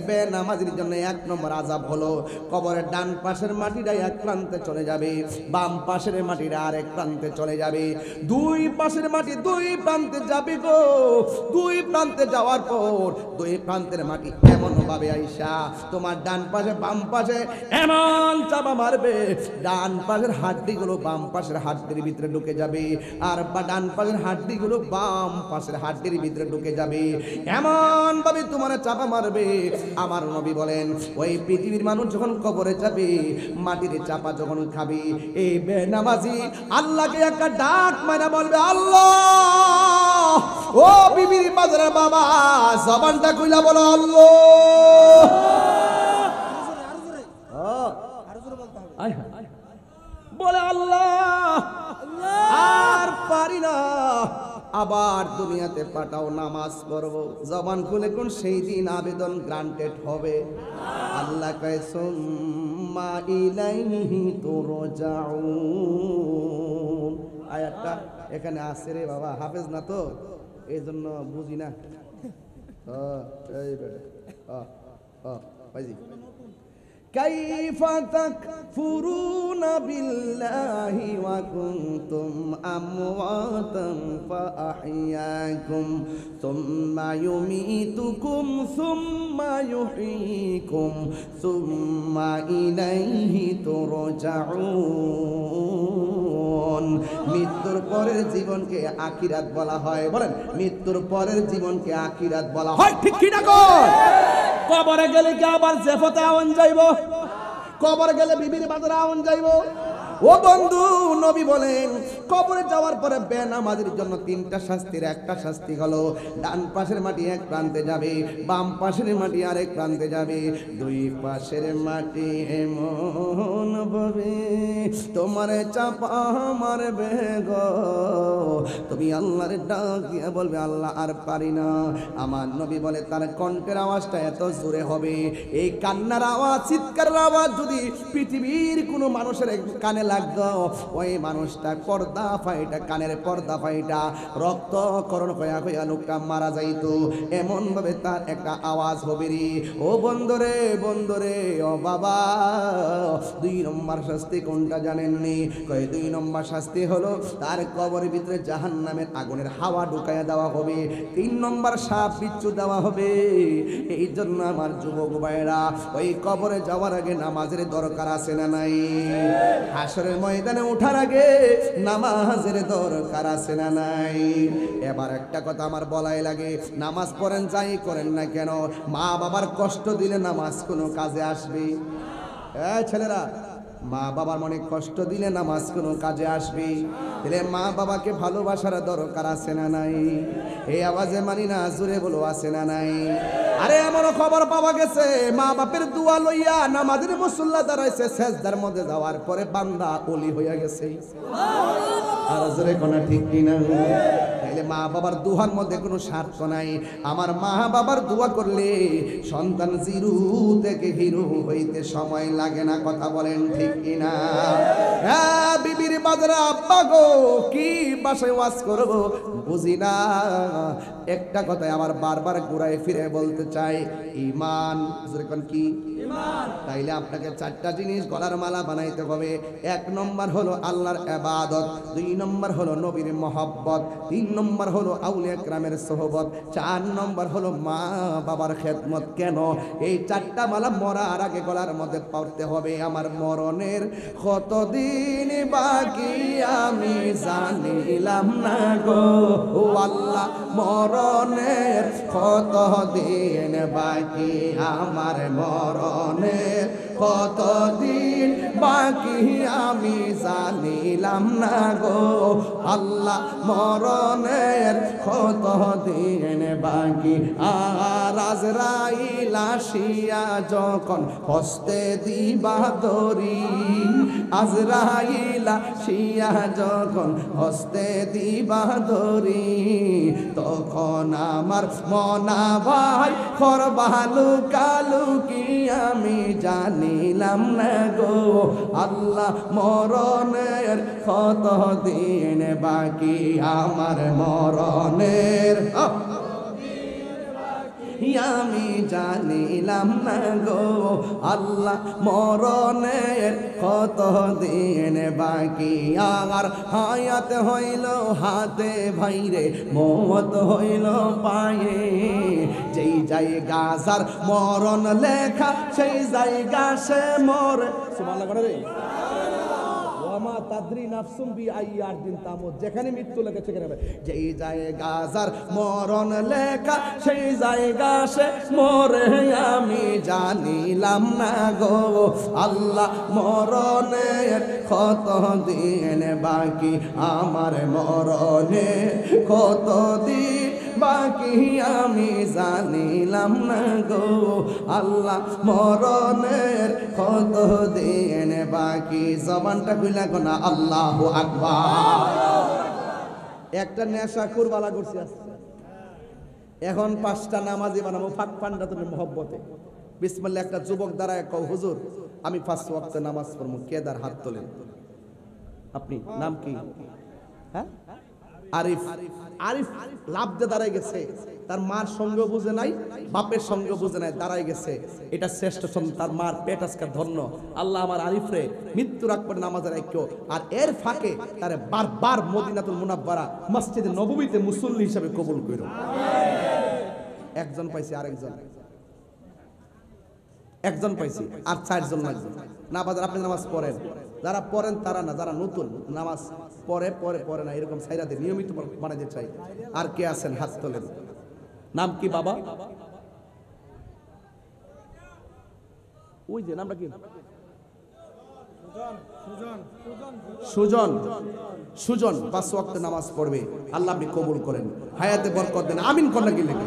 বেনামাজির জন্য এক নম্বর আযাব হলো কবরের ডান পাশের মাটিটা এক প্রান্তে চলে যাবে, বাম পাশের মাটিটা আরেক প্রান্তে চলে যাবে। দুই পাশের মাটি দুই প্রান্তে যাবে গো। দুই প্রান্তে যাওয়ার পর দুই প্রান্তের মাটি এমন ভাবে আইসা তোমার ডান পাশে বাম পাশে এমন চাপা মারবে, ডান পাশের হাড্ডিগুলো বাম পাশের হাড্ডির ভিতরে ঢুকে যাবে, আর ডান পাশের হাড্ডিগুলো বাম পাশের হাড্ডির ভিতরে ঢুকে যাবে। এমন ভাবে তোমার চাপা মারবে। আমার নবী বলেন, ওই পৃথিবীর মানুষ যখন কবরে যাবে মাটির চাপা যখন খাবে, এই বেনামাজি আল্লাহকে একটা ডাক মারা বলবে, আল্লাহ ও বিবির বাজারের বাবা, জবানটা কইলা বলো আল্লাহ। বলে আল্লাহ আর পারি না, আবার দুনিয়াতে পাঠাও, নামাজ পড়বো। জবান খুলে কোন সেই দিন আবেদন গ্রান্টেড হবে। আল্লাহ কয় সুম্মা ইলাইহি তুরজাউন। আয়াতটা এখানে আছে রে বাবা, হাফেজ না তো এই জন্য বুঝি না। এই বেটা পাইজি। كيف تكفرون بالله وكنتم أمواتا فأحياكم ثم يميتكم ثم يحييكم ثم إليه ترجعون মৃত্যুর পরের জীবনকে আখিরাত বলা হয়। বলেন, মৃত্যুর পরের জীবনকে আখিরাত বলা হয়, ঠিক কি না কর? কবরে গেলে কি আবার জেফতে আওয়ান যাইব? কবরে গেলে বিবির বাজারে আওয়ান যাইব? ও বন্ধু, নবী বলেন কবরে যাওয়ার পরে বেনামাজির জন্য তিনটা শাস্তির একটা শাস্তি হলো ডান পাশের মাটি এক প্রান্তে যাবে, বাম পাশের মাটি আরেক প্রান্তে যাবে, দুই পাশের মাটি এমন ভাবে তোমারে চাপা মারবে গো, তুমি আল্লাহর ডাক দিয়ে বলবে আল্লাহ আর পারি না। আমার নবী বলে তার কণ্ঠের আওয়াজটা এত জোরে হবে, এই কান্নার আওয়াজ, চিৎকারের আওয়াজ যদি পৃথিবীর কোনো মানুষের কানে লাগতো, ওই মানুষটা পর্দা ফাইটা, কানের পর্দা ফাইটা রক্তকরণ হইয়া হইয়া লোকটা মারা যাইতো। এমন ভাবে তার একটা আওয়াজ হবে রে। ও বন্ধুরে, বন্ধুরে, ও বাবা, 2 নম্বর শাস্তি কোনটা জানেননি? কই 2 নম্বর শাস্তি হলো তার কবরের ভিতরে জাহান্নামের আগুনের হাওয়া ঢুকাইয়া দেওয়া হবে, 3 নম্বর সাপ বিচ্ছু দেওয়া হবে। এই জন্য আমার যুবক ভাইরা, ওই কবরে যাওয়ার আগে নামাজের দরকার আছে না নাই? হাসরের ময়দানে ওঠার আগে নামাজের দরকার আছে না নাই? এবার একটা কথা আমার বলাই লাগে, নামাজ পড়েন যাই করেন না কেন, মা বাবার কষ্ট দিলে নামাজ কোনো কাজে আসবে? ছেলেরা, মা বাবার মনে কষ্ট দিলে নামাজ কোনো কাজে আসবে? তাহলে মা বাবাকে ভালোবাসার দরকার আছে না নাই? এই আওয়াজে মানি না, জোরে বলো আছে না নাই? আরে এমন খবর পাওয়া গেছে, মা বাপের দোয়া লইয়া নামাজের মুসল্লা দাঁড়াইছে, সেজদার মধ্যে যাওয়ার পরে বান্দা ওলি হইয়া গেছে। আর জোরে কোনা ঠিক কিনা? তাইলে মা বাবার দোয়ার মধ্যে কোনো স্বার্থ নাই। আমার মা বাবার দোয়া করলে সন্তান জিরো থেকে হিরো হইতে সময় লাগে না, কথা বলেন ঠিক কিনা? হ্যাঁ, বিবির বাজারে আব্বা গো কি বাসায় ওয়াজ করব বুঝি না, একটা কথাই আমার বারবার ঘুরায় ফিরে বলতে চাই, ঈমান। যেরকম কি ঈমান? তাইলে আপনাকে 4টা জিনিস গলার মালা বানাইতে হবে। 1 নম্বর হলো আল্লাহর ইবাদত, 2 নম্বর হলো নবীর মহব্বত, 3 নম্বর হলো আউলিয়া কেরামের সোহবত, 4 নম্বর হলো মা বাবার খেদমত। কেন? এই 4টা মালা মরার আগে গলার মধ্যে পড়তে হবে। আমার মরণের কতদিন বাকি আমি জানিলাম না গো, ও আল্লাহ মরণের কতদিন বাকি, আমার মরণের কতদিন বাকি আমি জানিলাম না গো, আল্লাহ মরণের কতদিন বাকি। আর আজরাইল আসিয়া যখন হস্তে দিবা দরি, আজরাইল আসিয়া যখন হস্তে দিবা দরি, তখন আমার মনা ভাই করবালু কালু কি আমি জানিলাম না গো, আল্লাহ মরণের কতদিন বাকি, আমার মরণের আমি জানিলাম না গো, আল্লাহ মরণের কতদিন বাকি। আর হায়াত হইল হাতে ভাইরে, মত হইল পায়ে, যেই জায়গা যার মরণ লেখা সেই জায়গা সে মরে। সুবহানাল্লাহ করে রে। ওয়ামা তাদরি নাফসুম বিআইয়ার দিন তামুত, যেখানে মৃত্যু লেখা সেখানে যেই জায়গা যার মরণ লেখা সেই জায়গা সে মরে, আমি জানিলাম না গো, আল্লাহ মরণের কতদিন বাকি, আমার মরণের কতদিন বাকি আমি জানিলাম না গো, আল্লাহ মরণের কতদিন বাকি। জবানটা খুইলা গোনা আল্লাহু আকবার। একটা নেশাখোর বালা করছি আজকে, এখন 5টা নামাজি বানাবো ফাঁক পান্ডাতের মহব্বতে। বিসমিল্লাহ। একটা যুবক দাঁড়ায় কও, হুজুর আমি 5 ওয়াক্ত নামাজ পড়বো। কেদার হাত তোলেন। আপনি নাম কি? হ্যাঁ, আরিফ। আরিফ লাভ দিয়ে দাঁড়ায় গেছে, তার মার সঙ্গে বুঝে নাই, বাপের সঙ্গে বুঝে নাই, দাঁড়ায় গেছে। এটা শ্রেষ্ঠ সন্তান, তার মার পেট আজকে ধন্য। আল্লাহ আমার আরিফ রে মৃত্যুর আগ পর্যন্ত নামাজের ঐক্য, আর এর ফাঁকে তারে বারবার মদিনাতুল মুনাব্বারা মসজিদে নববীতে মুসল্লি হিসাবে কবুল করো। একজন পাইছি, আরেকজন একজন পাইছি, আর 4 জন লাগবে। না বাজার আপনি নামাজ পড়েন, যারা পড়েন তারা না, যারা নতুন নামাজ পড়ে পড়ে পড়ে না এরকম সাইরাতে নিয়মিত বানাতে চাই। আর কে আছেন হাত তোলেন। নাম কি বাবা? ওই যে নামটা কি? সুজন। সুজন 5 ওয়াক্ত নামাজ পড়বে, আল্লাহ আপনি কবুল করেন, হায়াতে বরকত দেন, আমিন কর না কি লেগে।